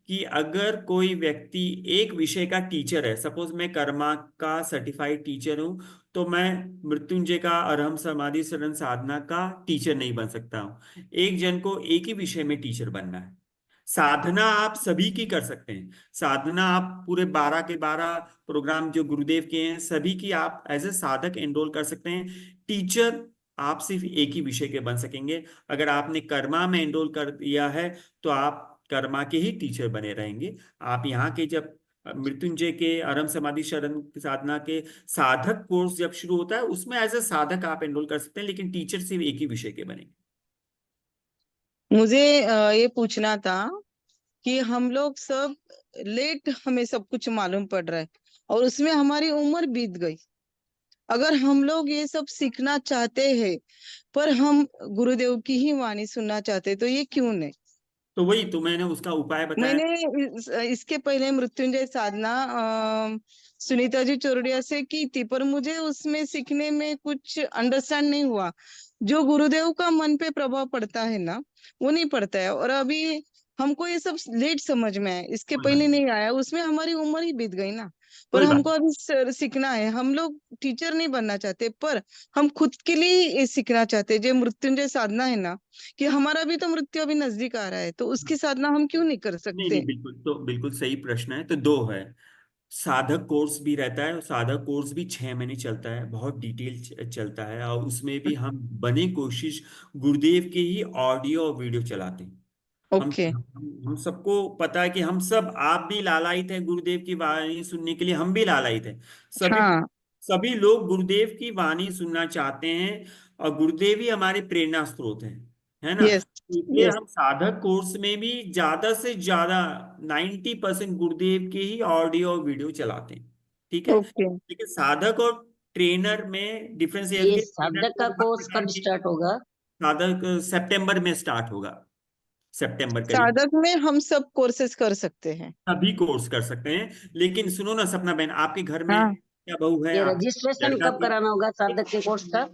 कि अगर कोई व्यक्ति एक विषय का टीचर है, सपोज मैं कर्मा का सर्टिफाइड टीचर हूं, तो मैं मृत्युंजय का अरहम समाधि शरण साधना का टीचर नहीं बन सकता हूँ। एक जन को एक ही विषय में टीचर बनना है। साधना आप सभी की कर सकते हैं। साधना आप पूरे 12 के 12 प्रोग्राम जो गुरुदेव के हैं सभी की आप एज ए साधक एनरोल कर सकते हैं। टीचर आप सिर्फ एक ही विषय के बन सकेंगे। अगर आपने कर्मा में एनरोल कर दिया है तो आप कर्मा के ही टीचर बने रहेंगे। आप यहाँ के जब मृत्युंजय के अरम समाधि शरण साधना के साधक कोर्स जब शुरू होता है उसमें एज ए साधक आप एनरोल कर सकते हैं, लेकिन टीचर सिर्फ एक ही विषय के बनेंगे। मुझे ये पूछना था कि हम लोग सब लेट हमें सब कुछ मालूम पड़ रहा है और उसमें हमारी उम्र बीत गई। अगर हम लोग ये सब सीखना चाहते हैं पर हम गुरुदेव की ही वाणी सुनना चाहते हैं तो ये क्यों नहीं? तो वही तो मैंने उसका उपाय बताया। मैंने इसके पहले मृत्युंजय साधना सुनीता जी चोरडिया से की थी, पर मुझे उसमें सीखने में कुछ अंडरस्टैंड नहीं हुआ। जो गुरुदेव का मन पे प्रभाव पड़ता है ना वो नहीं पड़ता है। और अभी हमको ये सब लेट समझ में आया, इसके पहले नहीं आया, उसमें हमारी उम्र ही बीत गई ना। पर कोई बात हमको अभी सीखना है। हम लोग टीचर नहीं बनना चाहते पर हम खुद के लिए ये सीखना चाहते हैं। जो मृत्युंजय साधना है ना कि हमारा भी तो मृत्यु अभी नजदीक आ रहा है तो उसकी साधना हम क्यों नहीं कर नहीं सकते? नहीं, बिल्कुल तो बिल्कुल सही प्रश्न है। तो दो है, साधक कोर्स भी रहता है और साधक कोर्स भी 6 महीने चलता है, बहुत डिटेल चलता है और उसमें भी हम बने कोशिश गुरुदेव के ही ऑडियो और वीडियो चलाते हैं। ओके। हम सबको पता है कि हम सब, आप भी लालायित हैं गुरुदेव की वाणी सुनने के लिए, हम भी लालायित हैं। सभी हाँ सभी लोग गुरुदेव की वाणी सुनना चाहते हैं और गुरुदेव ही हमारे प्रेरणा स्रोत हैं, है ना। यस इसलिए यस हम साधक कोर्स में भी ज्यादा से ज्यादा 90% गुरुदेव के ही ऑडियो और वीडियो चलाते हैं, ठीक है। ओके। लेकिन साधक और ट्रेनर में डिफरेंस ये है ये कि ट्रेनर साधक को का हर कोर्स प्रकार कब की, स्टार्ट होगा? साधक सितंबर में स्टार्ट होगा, सितंबर करीब। साधक में हम सब कोर्सेज कर सकते हैं। सभी कोर्स कर सकते हैं, लेकिन सुनो ना सपना बहन, आपके घर में हाँ क्या बहू है? ये आप रजिस्ट्रेशन लड़का कब भी? कराना होगा साधक के कोर्स का?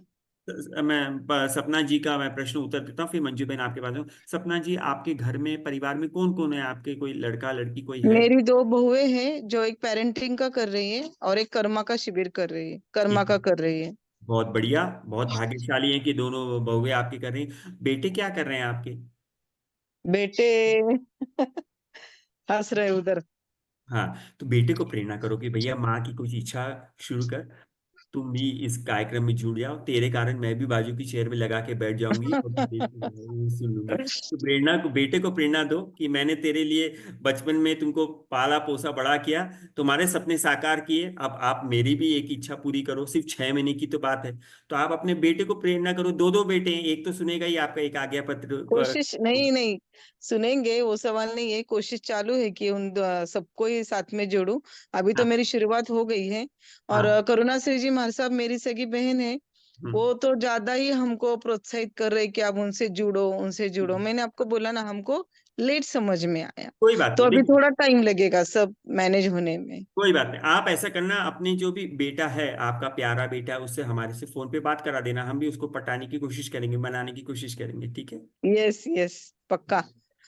सपना जी का मैं प्रश्न उत्तर देता हूँ, फिर मंजू बहन आपके पास हूँ। सपना जी, आपके घर में परिवार में कौन कौन है आपके? कोई लड़का लड़की कोई है? मेरी 2 बहुएं हैं जो एक पेरेंटिंग का कर रही है और एक कर्मा का शिविर कर रही है, कर्मा ठीक का है, कर रही है। बहुत बढ़िया, बहुत भाग्यशाली हैं कि दोनों बहुएं आपकी कर रही हैं। बेटे क्या कर रहे हैं आपके? बेटे हंस रहे उधर। हाँ, तो बेटे को प्रेरणा करो कि भैया माँ की कुछ इच्छा शुरू कर, तुम भी इस कार्यक्रम में जुड़ जाओ, तेरे कारण मैं भी बाजू की चेयर में लगा के बैठ जाऊंगी और सुन लूंगी। तो प्रेरणा को, बेटे को प्रेरणा दो कि मैंने तेरे लिए बचपन में तुमको पाला पोसा बड़ा किया, तुम्हारे सपने साकार किए, अब आप मेरी भी एक इच्छा पूरी करो। सिर्फ 6 महीने की तो बात है। तो आप अपने बेटे को प्रेरणा करो। 2 बेटे हैं, एक तो सुनेगा ही आपका, एक आज्ञा पत्र कोशिश नहीं नहीं सुनेंगे, वो सवाल नहीं है। कोशिश चालू है कि उन सबको ही साथ में जोड़ूं। अभी तो हाँ मेरी शुरुआत हो गई है। और हाँ। करुणा श्री जी महाराज साहब मेरी सगी बहन है, वो तो ज्यादा ही हमको प्रोत्साहित कर रहे कि आप उनसे जुड़ो उनसे जुड़ो। मैंने आपको बोला ना हमको लेट समझ में आया कोई बात तो नहीं, अभी देखो थोड़ा टाइम लगेगा सब मैनेज होने में। कोई बात नहीं, आप ऐसा करना, अपने जो भी बेटा है, आपका प्यारा बेटा है, उससे हमारे से फोन पे बात करा देना, हम भी उसको पटाने की कोशिश करेंगे, मनाने की कोशिश करेंगे, ठीक है। यस यस पक्का।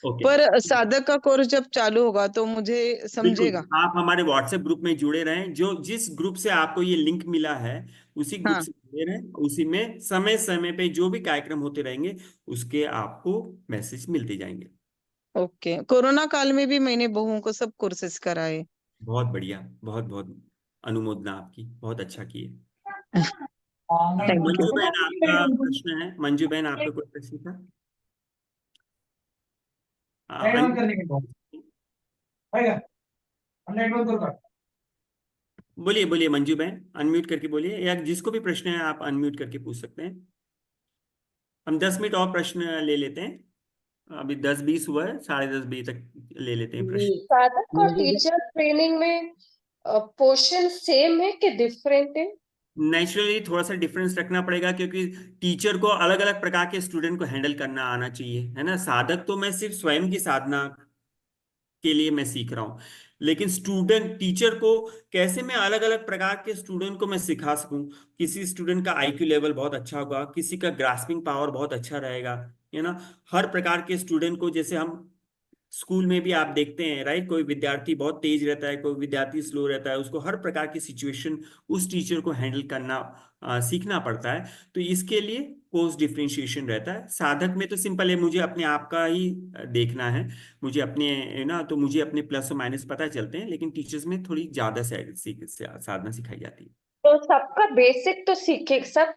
ओके। पर साधक का कोर्स जब चालू होगा तो मुझे बिल्कुल, समझेगा। आप हमारे व्हाट्सएप ग्रुप में जुड़े रहें, जो जिस ग्रुप से आपको ये लिंक मिला है उसी ग्रुप हाँ से जुड़े रहें। उसी में समय समय पे जो भी कार्यक्रम होते रहेंगे उसके आपको मैसेज मिलते जाएंगे। ओके। कोरोना काल में भी मैंने बहुओं को सब कोर्सेज कराए। बहुत बढ़िया, बहुत बहुत अनुमोदना आपकी, बहुत अच्छा किए। Thank Manju you. बहन, आपका प्रश्न है? मंजू बहन, आपका कोई प्रश्न था? बोलिए बोलिए मंजू बहन, अनम्यूट करके बोलिए, या जिसको भी प्रश्न है आप अनम्यूट करके पूछ सकते हैं। हम 10 मिनट और प्रश्न ले लेते हैं, अभी 10-20 हुआ है, 10:30 बजे तक ले लेते हैं प्रश्न। साधक और टीचर ट्रेनिंग में पोर्शन सेम है कि डिफरेंट है? नेचुरली थोड़ा सा डिफरेंस रखना पड़ेगा, क्योंकि टीचर को अलग अलग प्रकार के स्टूडेंट को हैंडल करना आना चाहिए, है ना। साधक तो मैं सिर्फ स्वयं की साधना के लिए मैं सीख रहा हूँ, लेकिन स्टूडेंट टीचर को कैसे मैं अलग अलग प्रकार के स्टूडेंट को मैं सिखा सकूं। किसी स्टूडेंट का आईक्यू लेवल बहुत अच्छा होगा, किसी का ग्रास्पिंग पावर बहुत अच्छा रहेगा, है ना। हर प्रकार के स्टूडेंट को जैसे हम स्कूल में भी आप देखते हैं, राइट, कोई विद्यार्थी बहुत तेज रहता है, कोई विद्यार्थी स्लो रहता है, उसको हर प्रकार की सिचुएशन उस टीचर को हैंडल करना सीखना पड़ता है। तो इसके लिए कोर्स डिफरेंशिएशन रहता है। साधक में तो सिंपल है, मुझे अपने आप का ही देखना है, मुझे अपने ना, तो मुझे अपने प्लस और माइनस पता चलते हैं, लेकिन टीचर्स में थोड़ी ज्यादा साधना सिखाई जाती है। तो सबका बेसिक तो सीखे, सब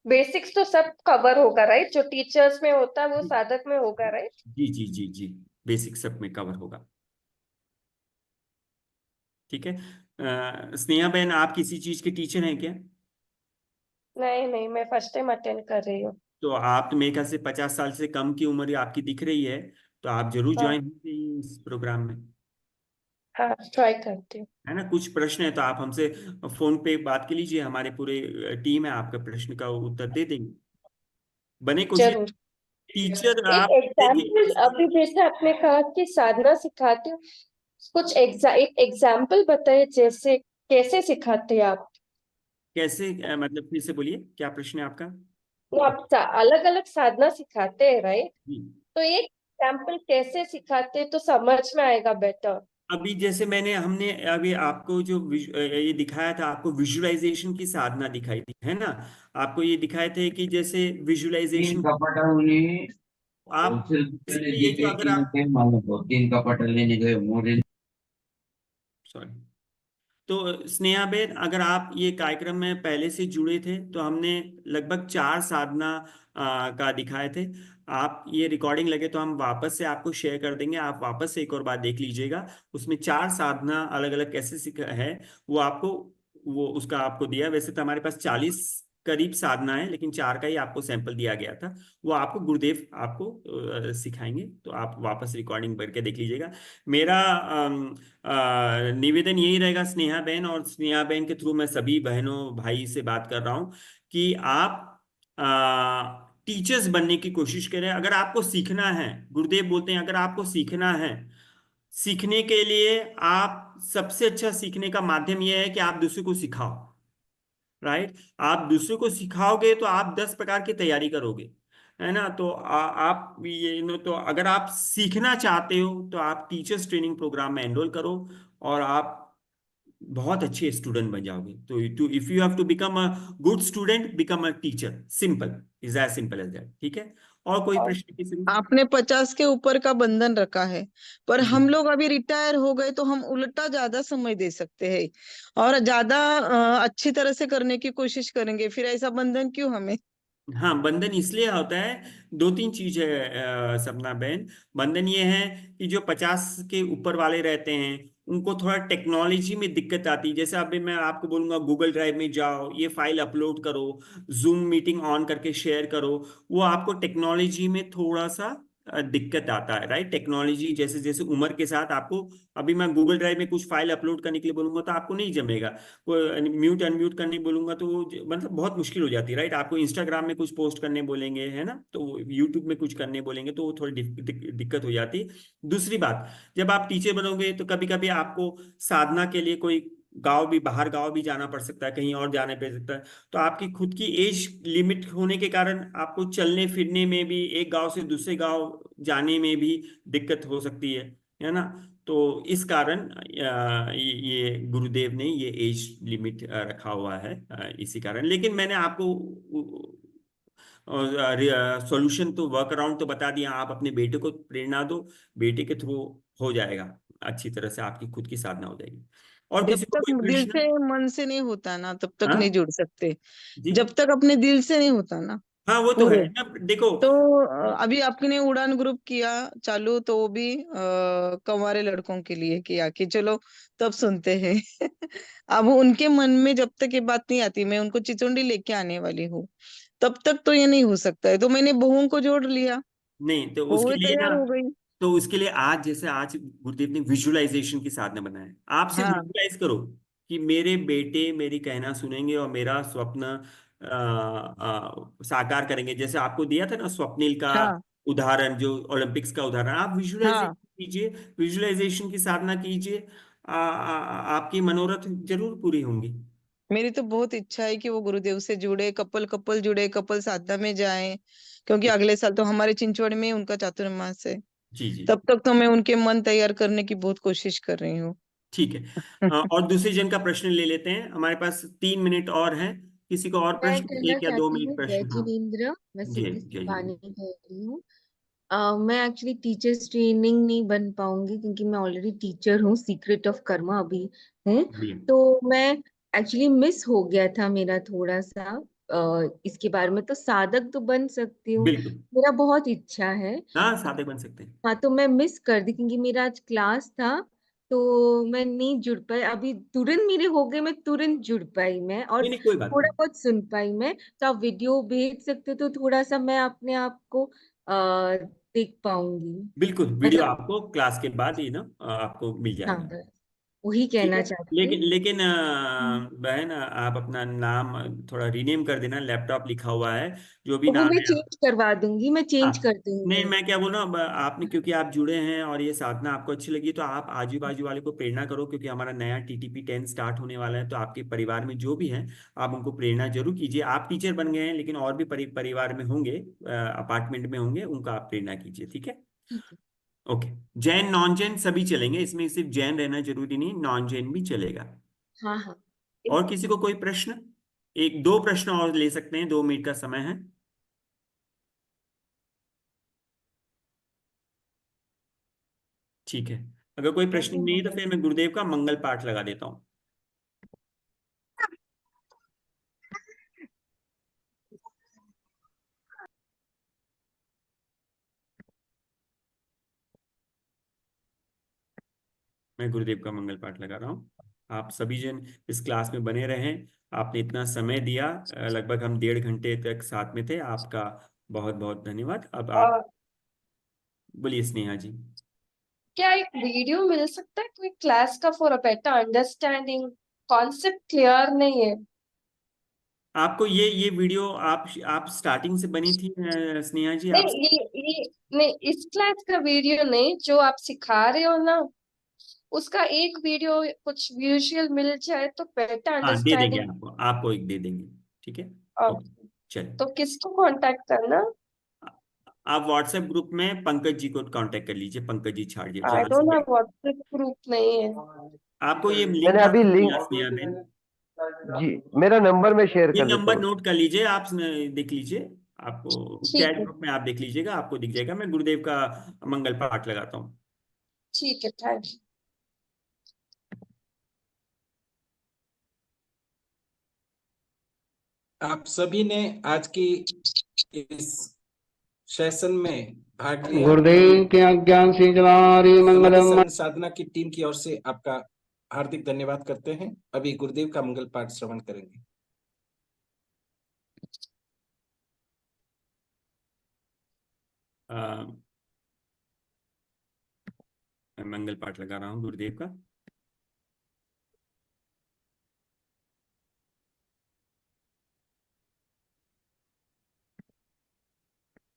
बेसिक्स तो सब कवर होगा राइट, जो टीचर्स में होता है वो साधक में होगा राइट। जी जी जी जी, बेसिक सब में कवर होगा। ठीक है। स्नेहा बहन, आप किसी चीज के टीचर हैं क्या? नहीं नहीं, मैं फर्स्ट टाइम अटेंड कर रही हूँ। तो आप तो मेरे ख्याल से 50 साल से कम की उम्र आपकी दिख रही है, तो आप जरूर हाँ ज्वाइन होंगे इस प्रोग्राम में, हाँ, ट्राई करती हूँ। है ना। कुछ प्रश्न है तो आप हमसे फोन पे बात कर लीजिए, हमारे पूरे टीम है, आपका प्रश्न का उत्तर दे देंगे। बने कोशिश। जरूर। टीचर एक आप एग्जाम्पल, देखिए, अभी जैसे आपने कहा कि साधना सिखाती हूँ, कुछ एक एग्जाम्पल बताइए, जैसे कैसे सिखाते हैं आप? कैसे मतलब फिर से बोलिए, क्या प्रश्न है आपका? आप अलग अलग साधना सिखाते हैं राइट, जी। तो एक एग्जाम्पल कैसे सिखाते हैं तो समझ में आएगा बेटर। अभी जैसे हमने अभी आपको जो ये दिखाया था, आपको विजुअलाइजेशन की साधना दिखाई थी, है ना। आपको ये दिखाए थे कि जैसे विजुअलाइजेशन आप ये जो अगर आप सॉरी, तो स्नेहा बेन, अगर आप ये कार्यक्रम में पहले से जुड़े थे तो हमने लगभग 4 साधना का दिखाए थे। आप ये रिकॉर्डिंग लगे तो हम वापस से आपको शेयर कर देंगे, आप वापस से एक और बार देख लीजिएगा। उसमें 4 साधना अलग अलग कैसे सीखा है वो आपको, वो उसका आपको दिया। वैसे तो हमारे पास 40 करीब साधना है, लेकिन 4 का ही आपको सैंपल दिया गया था। वो आपको गुरुदेव आपको सिखाएंगे, तो आप वापस रिकॉर्डिंग करके देख लीजिएगा। मेरा निवेदन यही रहेगा स्नेहा बहन, और स्नेहा बहन के थ्रू मैं सभी बहनों भाई से बात कर रहा हूँ कि आप टीचर्स बनने की कोशिश करें। अगर आपको सीखना है, गुरुदेव बोलते हैं, अगर आपको सीखना है, सीखने के लिए आप सबसे अच्छा सीखने का माध्यम यह है कि आप दूसरे को सिखाओ, राइट। आप दूसरे को सिखाओगे तो आप 10 प्रकार की तैयारी करोगे, है ना। तो आप ये तो अगर आप सीखना चाहते हो तो आप टीचर्स ट्रेनिंग प्रोग्राम में एनरोल करो, और आप बहुत अच्छे स्टूडेंट बन जाओगे। तो if you have to become a good student, become a teacher, simple, is as simple as that. ठीक है। और कोई और प्रश्न किसी को? आपने 50 के ऊपर का बंधन रखा है, पर जी हम लोग अभी रिटायर हो गए तो हम उल्टा ज्यादा समय दे सकते हैं और ज्यादा अच्छी तरह से करने की कोशिश करेंगे, फिर ऐसा बंधन क्यों हमें? हाँ, बंधन इसलिए होता है, 2-3 चीज है सपना बहन। बंधन ये है कि जो 50 के ऊपर वाले रहते हैं उनको थोड़ा टेक्नोलॉजी में दिक्कत आती है। जैसे अभी मैं आपको बोलूंगा गूगल ड्राइव में जाओ, ये फाइल अपलोड करो, जूम मीटिंग ऑन करके शेयर करो, वो आपको टेक्नोलॉजी में थोड़ा सा दिक्कत आता है, राइट। टेक्नोलॉजी जैसे जैसे उम्र के साथ आपको, अभी मैं गूगल ड्राइव में कुछ फाइल अपलोड करने के लिए बोलूंगा तो आपको नहीं जमेगा, म्यूट अनम्यूट करने बोलूंगा तो मतलब बहुत मुश्किल हो जाती है, राइट। आपको इंस्टाग्राम में कुछ पोस्ट करने बोलेंगे, है ना, तो यूट्यूब में कुछ करने बोलेंगे तो वो थोड़ी दिक्कत हो जाती है। दूसरी बात, जब आप टीचर बनोगे तो कभी कभी आपको साधना के लिए कोई बाहर गांव भी जाना पड़ सकता है, कहीं और जाने पड़ सकता है। तो आपकी खुद की एज लिमिट होने के कारण आपको चलने फिरने में भी, एक गांव से दूसरे गांव जाने में भी दिक्कत हो सकती है ना। तो इस कारण ये गुरुदेव ने ये एज लिमिट रखा हुआ है, इसी कारण। लेकिन मैंने आपको सॉल्यूशन तो, वर्क अराउंड तो बता दिया। आप अपने बेटे को प्रेरणा दो, बेटे के थ्रू हो जाएगा, अच्छी तरह से आपकी खुद की साधना हो जाएगी। और जब किसी को तक कोई दिल प्रश्न? से मन से नहीं होता ना तब तक हाँ नहीं जुड़ सकते, जी, जब तक अपने दिल से नहीं होता ना हाँ वो तो है पूरे। ना, देखो। तो अभी आपने उड़ान ग्रुप किया चालू, तो वो भी कंवारे लड़कों के लिए किया कि चलो तब सुनते हैं। अब उनके मन में जब तक ये बात नहीं आती, मैं उनको चिचुंडी लेके आने वाली हूँ, तब तक तो ये नहीं हो सकता है। तो मैंने बहुओं को जोड़ लिया, नहीं तो उसके बहुएं लिए ना, तैयार हो गई। तो उसके लिए आज, जैसे आज गुरुदेव ने विजुअलाइजेशन की साधना बनाया, आप सिर्फ हाँ विजुअलाइज करो कि मेरे बेटे मेरी कहना सुनेंगे और मेरा स्वप्न साकार करेंगे। जैसे आपको दिया था ना स्वप्निल का हाँ उदाहरण, जो ओलंपिक्स का उदाहरण, आप विजुअलाइजेशन हाँ। कीजिए, विजुअलाइजेशन की साधना कीजिए, आपकी मनोरथ जरूर पूरी होंगी। मेरी तो बहुत इच्छा है कि वो गुरुदेव से जुड़े, कपल कपल जुड़े, कपल साधना में जाएं, क्योंकि अगले साल तो हमारे चिंचवड़ में उनका चातुर्मास है। जी जी तब तक तो मैं उनके मन तैयार करने की बहुत कोशिश कर रही हूँ। ठीक है। और दूसरे जन का प्रश्न ले लेते हैं, हमारे पास 3 मिनट और हैं। किसी को और मैं प्रश्न, कहना 1 या 2 मिनट चाहती हूँ, जय प्रश्न? हाँ जिनेन्द्र, मैं जय सिद्धि जय पानी जिनेन्द्र। कह रही हूँ। मैं एक्चुअली टीचर्स ट्रेनिंग नहीं बन पाऊंगी क्योंकि मैं ऑलरेडी टीचर हूँ, सीक्रेट ऑफ कर्मा अभी है। बढ़िया। तो मैं एक्चुअली मिस हो गया था मेरा थोड़ा सा इसके बारे में। तो साधक तो बन सकती हूँ, बिल्कुल, मेरा बहुत इच्छा है। हाँ साधक बन सकते हैं। हाँ, तो मैं मिस कर दी क्योंकि मेरा आज क्लास था, तो मैं नहीं जुड़ पाई। अभी तुरंत मेरे हो गए, मैं तुरंत जुड़ पाई मैं, और नहीं नहीं, कोई बात थोड़ा नहीं। बहुत सुन पाई मैं। तो आप वीडियो भेज सकते हो तो थोड़ा सा मैं अपने आप को देख पाऊंगी। बिल्कुल, वीडियो मतलब आपको क्लास के बाद ही ना आपको मिल हाँ, जाएगा। बस वही ठीक कहना है। चाहती लेकिन हूँ। लेकिन बहन, आप अपना नाम थोड़ा रीनेम कर देना, लैपटॉप लिखा हुआ है, जो भी वो नाम मैं है। चेंज करवा दूंगी, मैं हाँ, चेंज कर नहीं दूंगी। मैं क्या बोल रहा हूँ, आपने क्योंकि आप जुड़े हैं और ये साधना आपको अच्छी लगी, तो आप आजू बाजू वाले को प्रेरणा करो, क्योंकि हमारा नया TTP 10 स्टार्ट होने वाला है। तो आपके परिवार में जो भी हैं, आप उनको प्रेरणा जरूर कीजिए। आप टीचर बन गए हैं, लेकिन और भी परिवार में होंगे, अपार्टमेंट में होंगे, उनका आप प्रेरणा कीजिए। ठीक है। ठीक है। ओके। जैन नॉन जैन सभी चलेंगे, इसमें सिर्फ जैन रहना जरूरी नहीं, नॉन जैन भी चलेगा। हाँ हाँ। और किसी को कोई प्रश्न? 1-2 प्रश्न और ले सकते हैं, 2 मिनट का समय है। ठीक है, अगर कोई प्रश्न नहीं है तो फिर मैं गुरुदेव का मंगल पाठ लगा देता हूँ। मैं गुरुदेव का मंगल पाठ लगा रहा हूँ। आप सभी जन इस क्लास में बने रहें। आपने इतना समय दिया, लगभग हम 1.5 घंटे तक साथ में थे। आपका बहुत बहुत धन्यवाद। अब आप और बोलिए स्नेहा जी। क्या एक वीडियो मिल सकता है कोई क्लास का for a better understanding? Concept clear नहीं है। आपको ये वीडियो आप स्टार्टिंग से बनी थी स्नेहा जी? आप नहीं, ये नहीं, इस क्लास का वीडियो नहीं, जो आप सिखा रहे हो ना, उसका एक वीडियो कुछ विजुअल मिल जाए तो बेटर हाँ दे देंगे, अंडरस्टैंडिंग। आपको एक दे देंगे। ठीक है। ओके, चलिए। तो किसको कांटेक्ट करना? आप व्हाट्सएप ग्रुप में पंकज जी को कांटेक्ट कर लीजिए, पंकज जी छाड़िए आई जहाँ don't say. Have WhatsApp group, नहीं है। आपको ये लिंक मैंने कहाँ अभी से लिंक, मिला स्नेहा बहन? जी मेरा नंबर मैं शेयर ये कर देता नंबर हूँ। नोट कर लीजिए, आप देख लीजिए, आपको ठीक चैट है, ग्रुप में आप देख लीजिएगा, आपको दिख जाएगा। मैं गुरुदेव का मंगल पाठ लगाता हूँ। ठीक है, थैंक यू। आप सभी ने आज की इस सेशन में भाग लिया। गुरुदेव के अज्ञान से जवारी समाधि मंगलम। शरण साधना की टीम की ओर से आपका हार्दिक धन्यवाद करते हैं। अभी गुरुदेव का मंगल पाठ श्रवण करेंगे। मैं मंगल पाठ लगा रहा हूँ गुरुदेव का।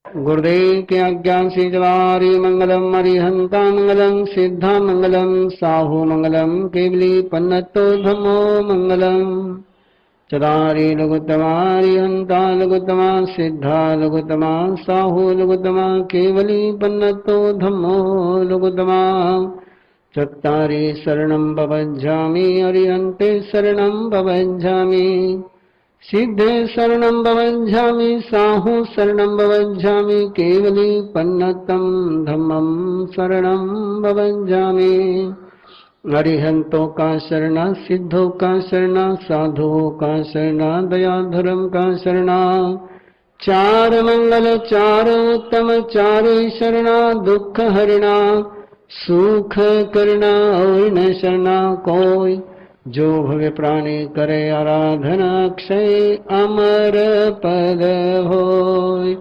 गुरुदेव के अज्ञान से जवारी मंगलम अरिहंता मंगलम सिद्धा मंगलम साहू मंगलम केवली पन्नतो धम्मो मंगलम चदारी लघुतमारी हंता लघुतमा सिद्धा लघुतमा साहू लघुतमा केवली पन्नतो धम्मो लघुतमा चत्तारि शरणं भवज्जामि अरिहन्ते शरणं भवज्जामि सिद्धे शरणं भवज्जामि साहु शरणं भवज्जामि केवली पन्नतं धम्मं शरणं भवज्जामि अरिहंतों का शरणा सिद्धों का शरणा साधुओं का शरणा दया धर्म का शरणा चार मंगल चार उत्तम चारे शरणा दुख हरणा सुख करना और न शरणा कोई जो भवे प्राणी करे आराधना अक्षय अमर पद होय।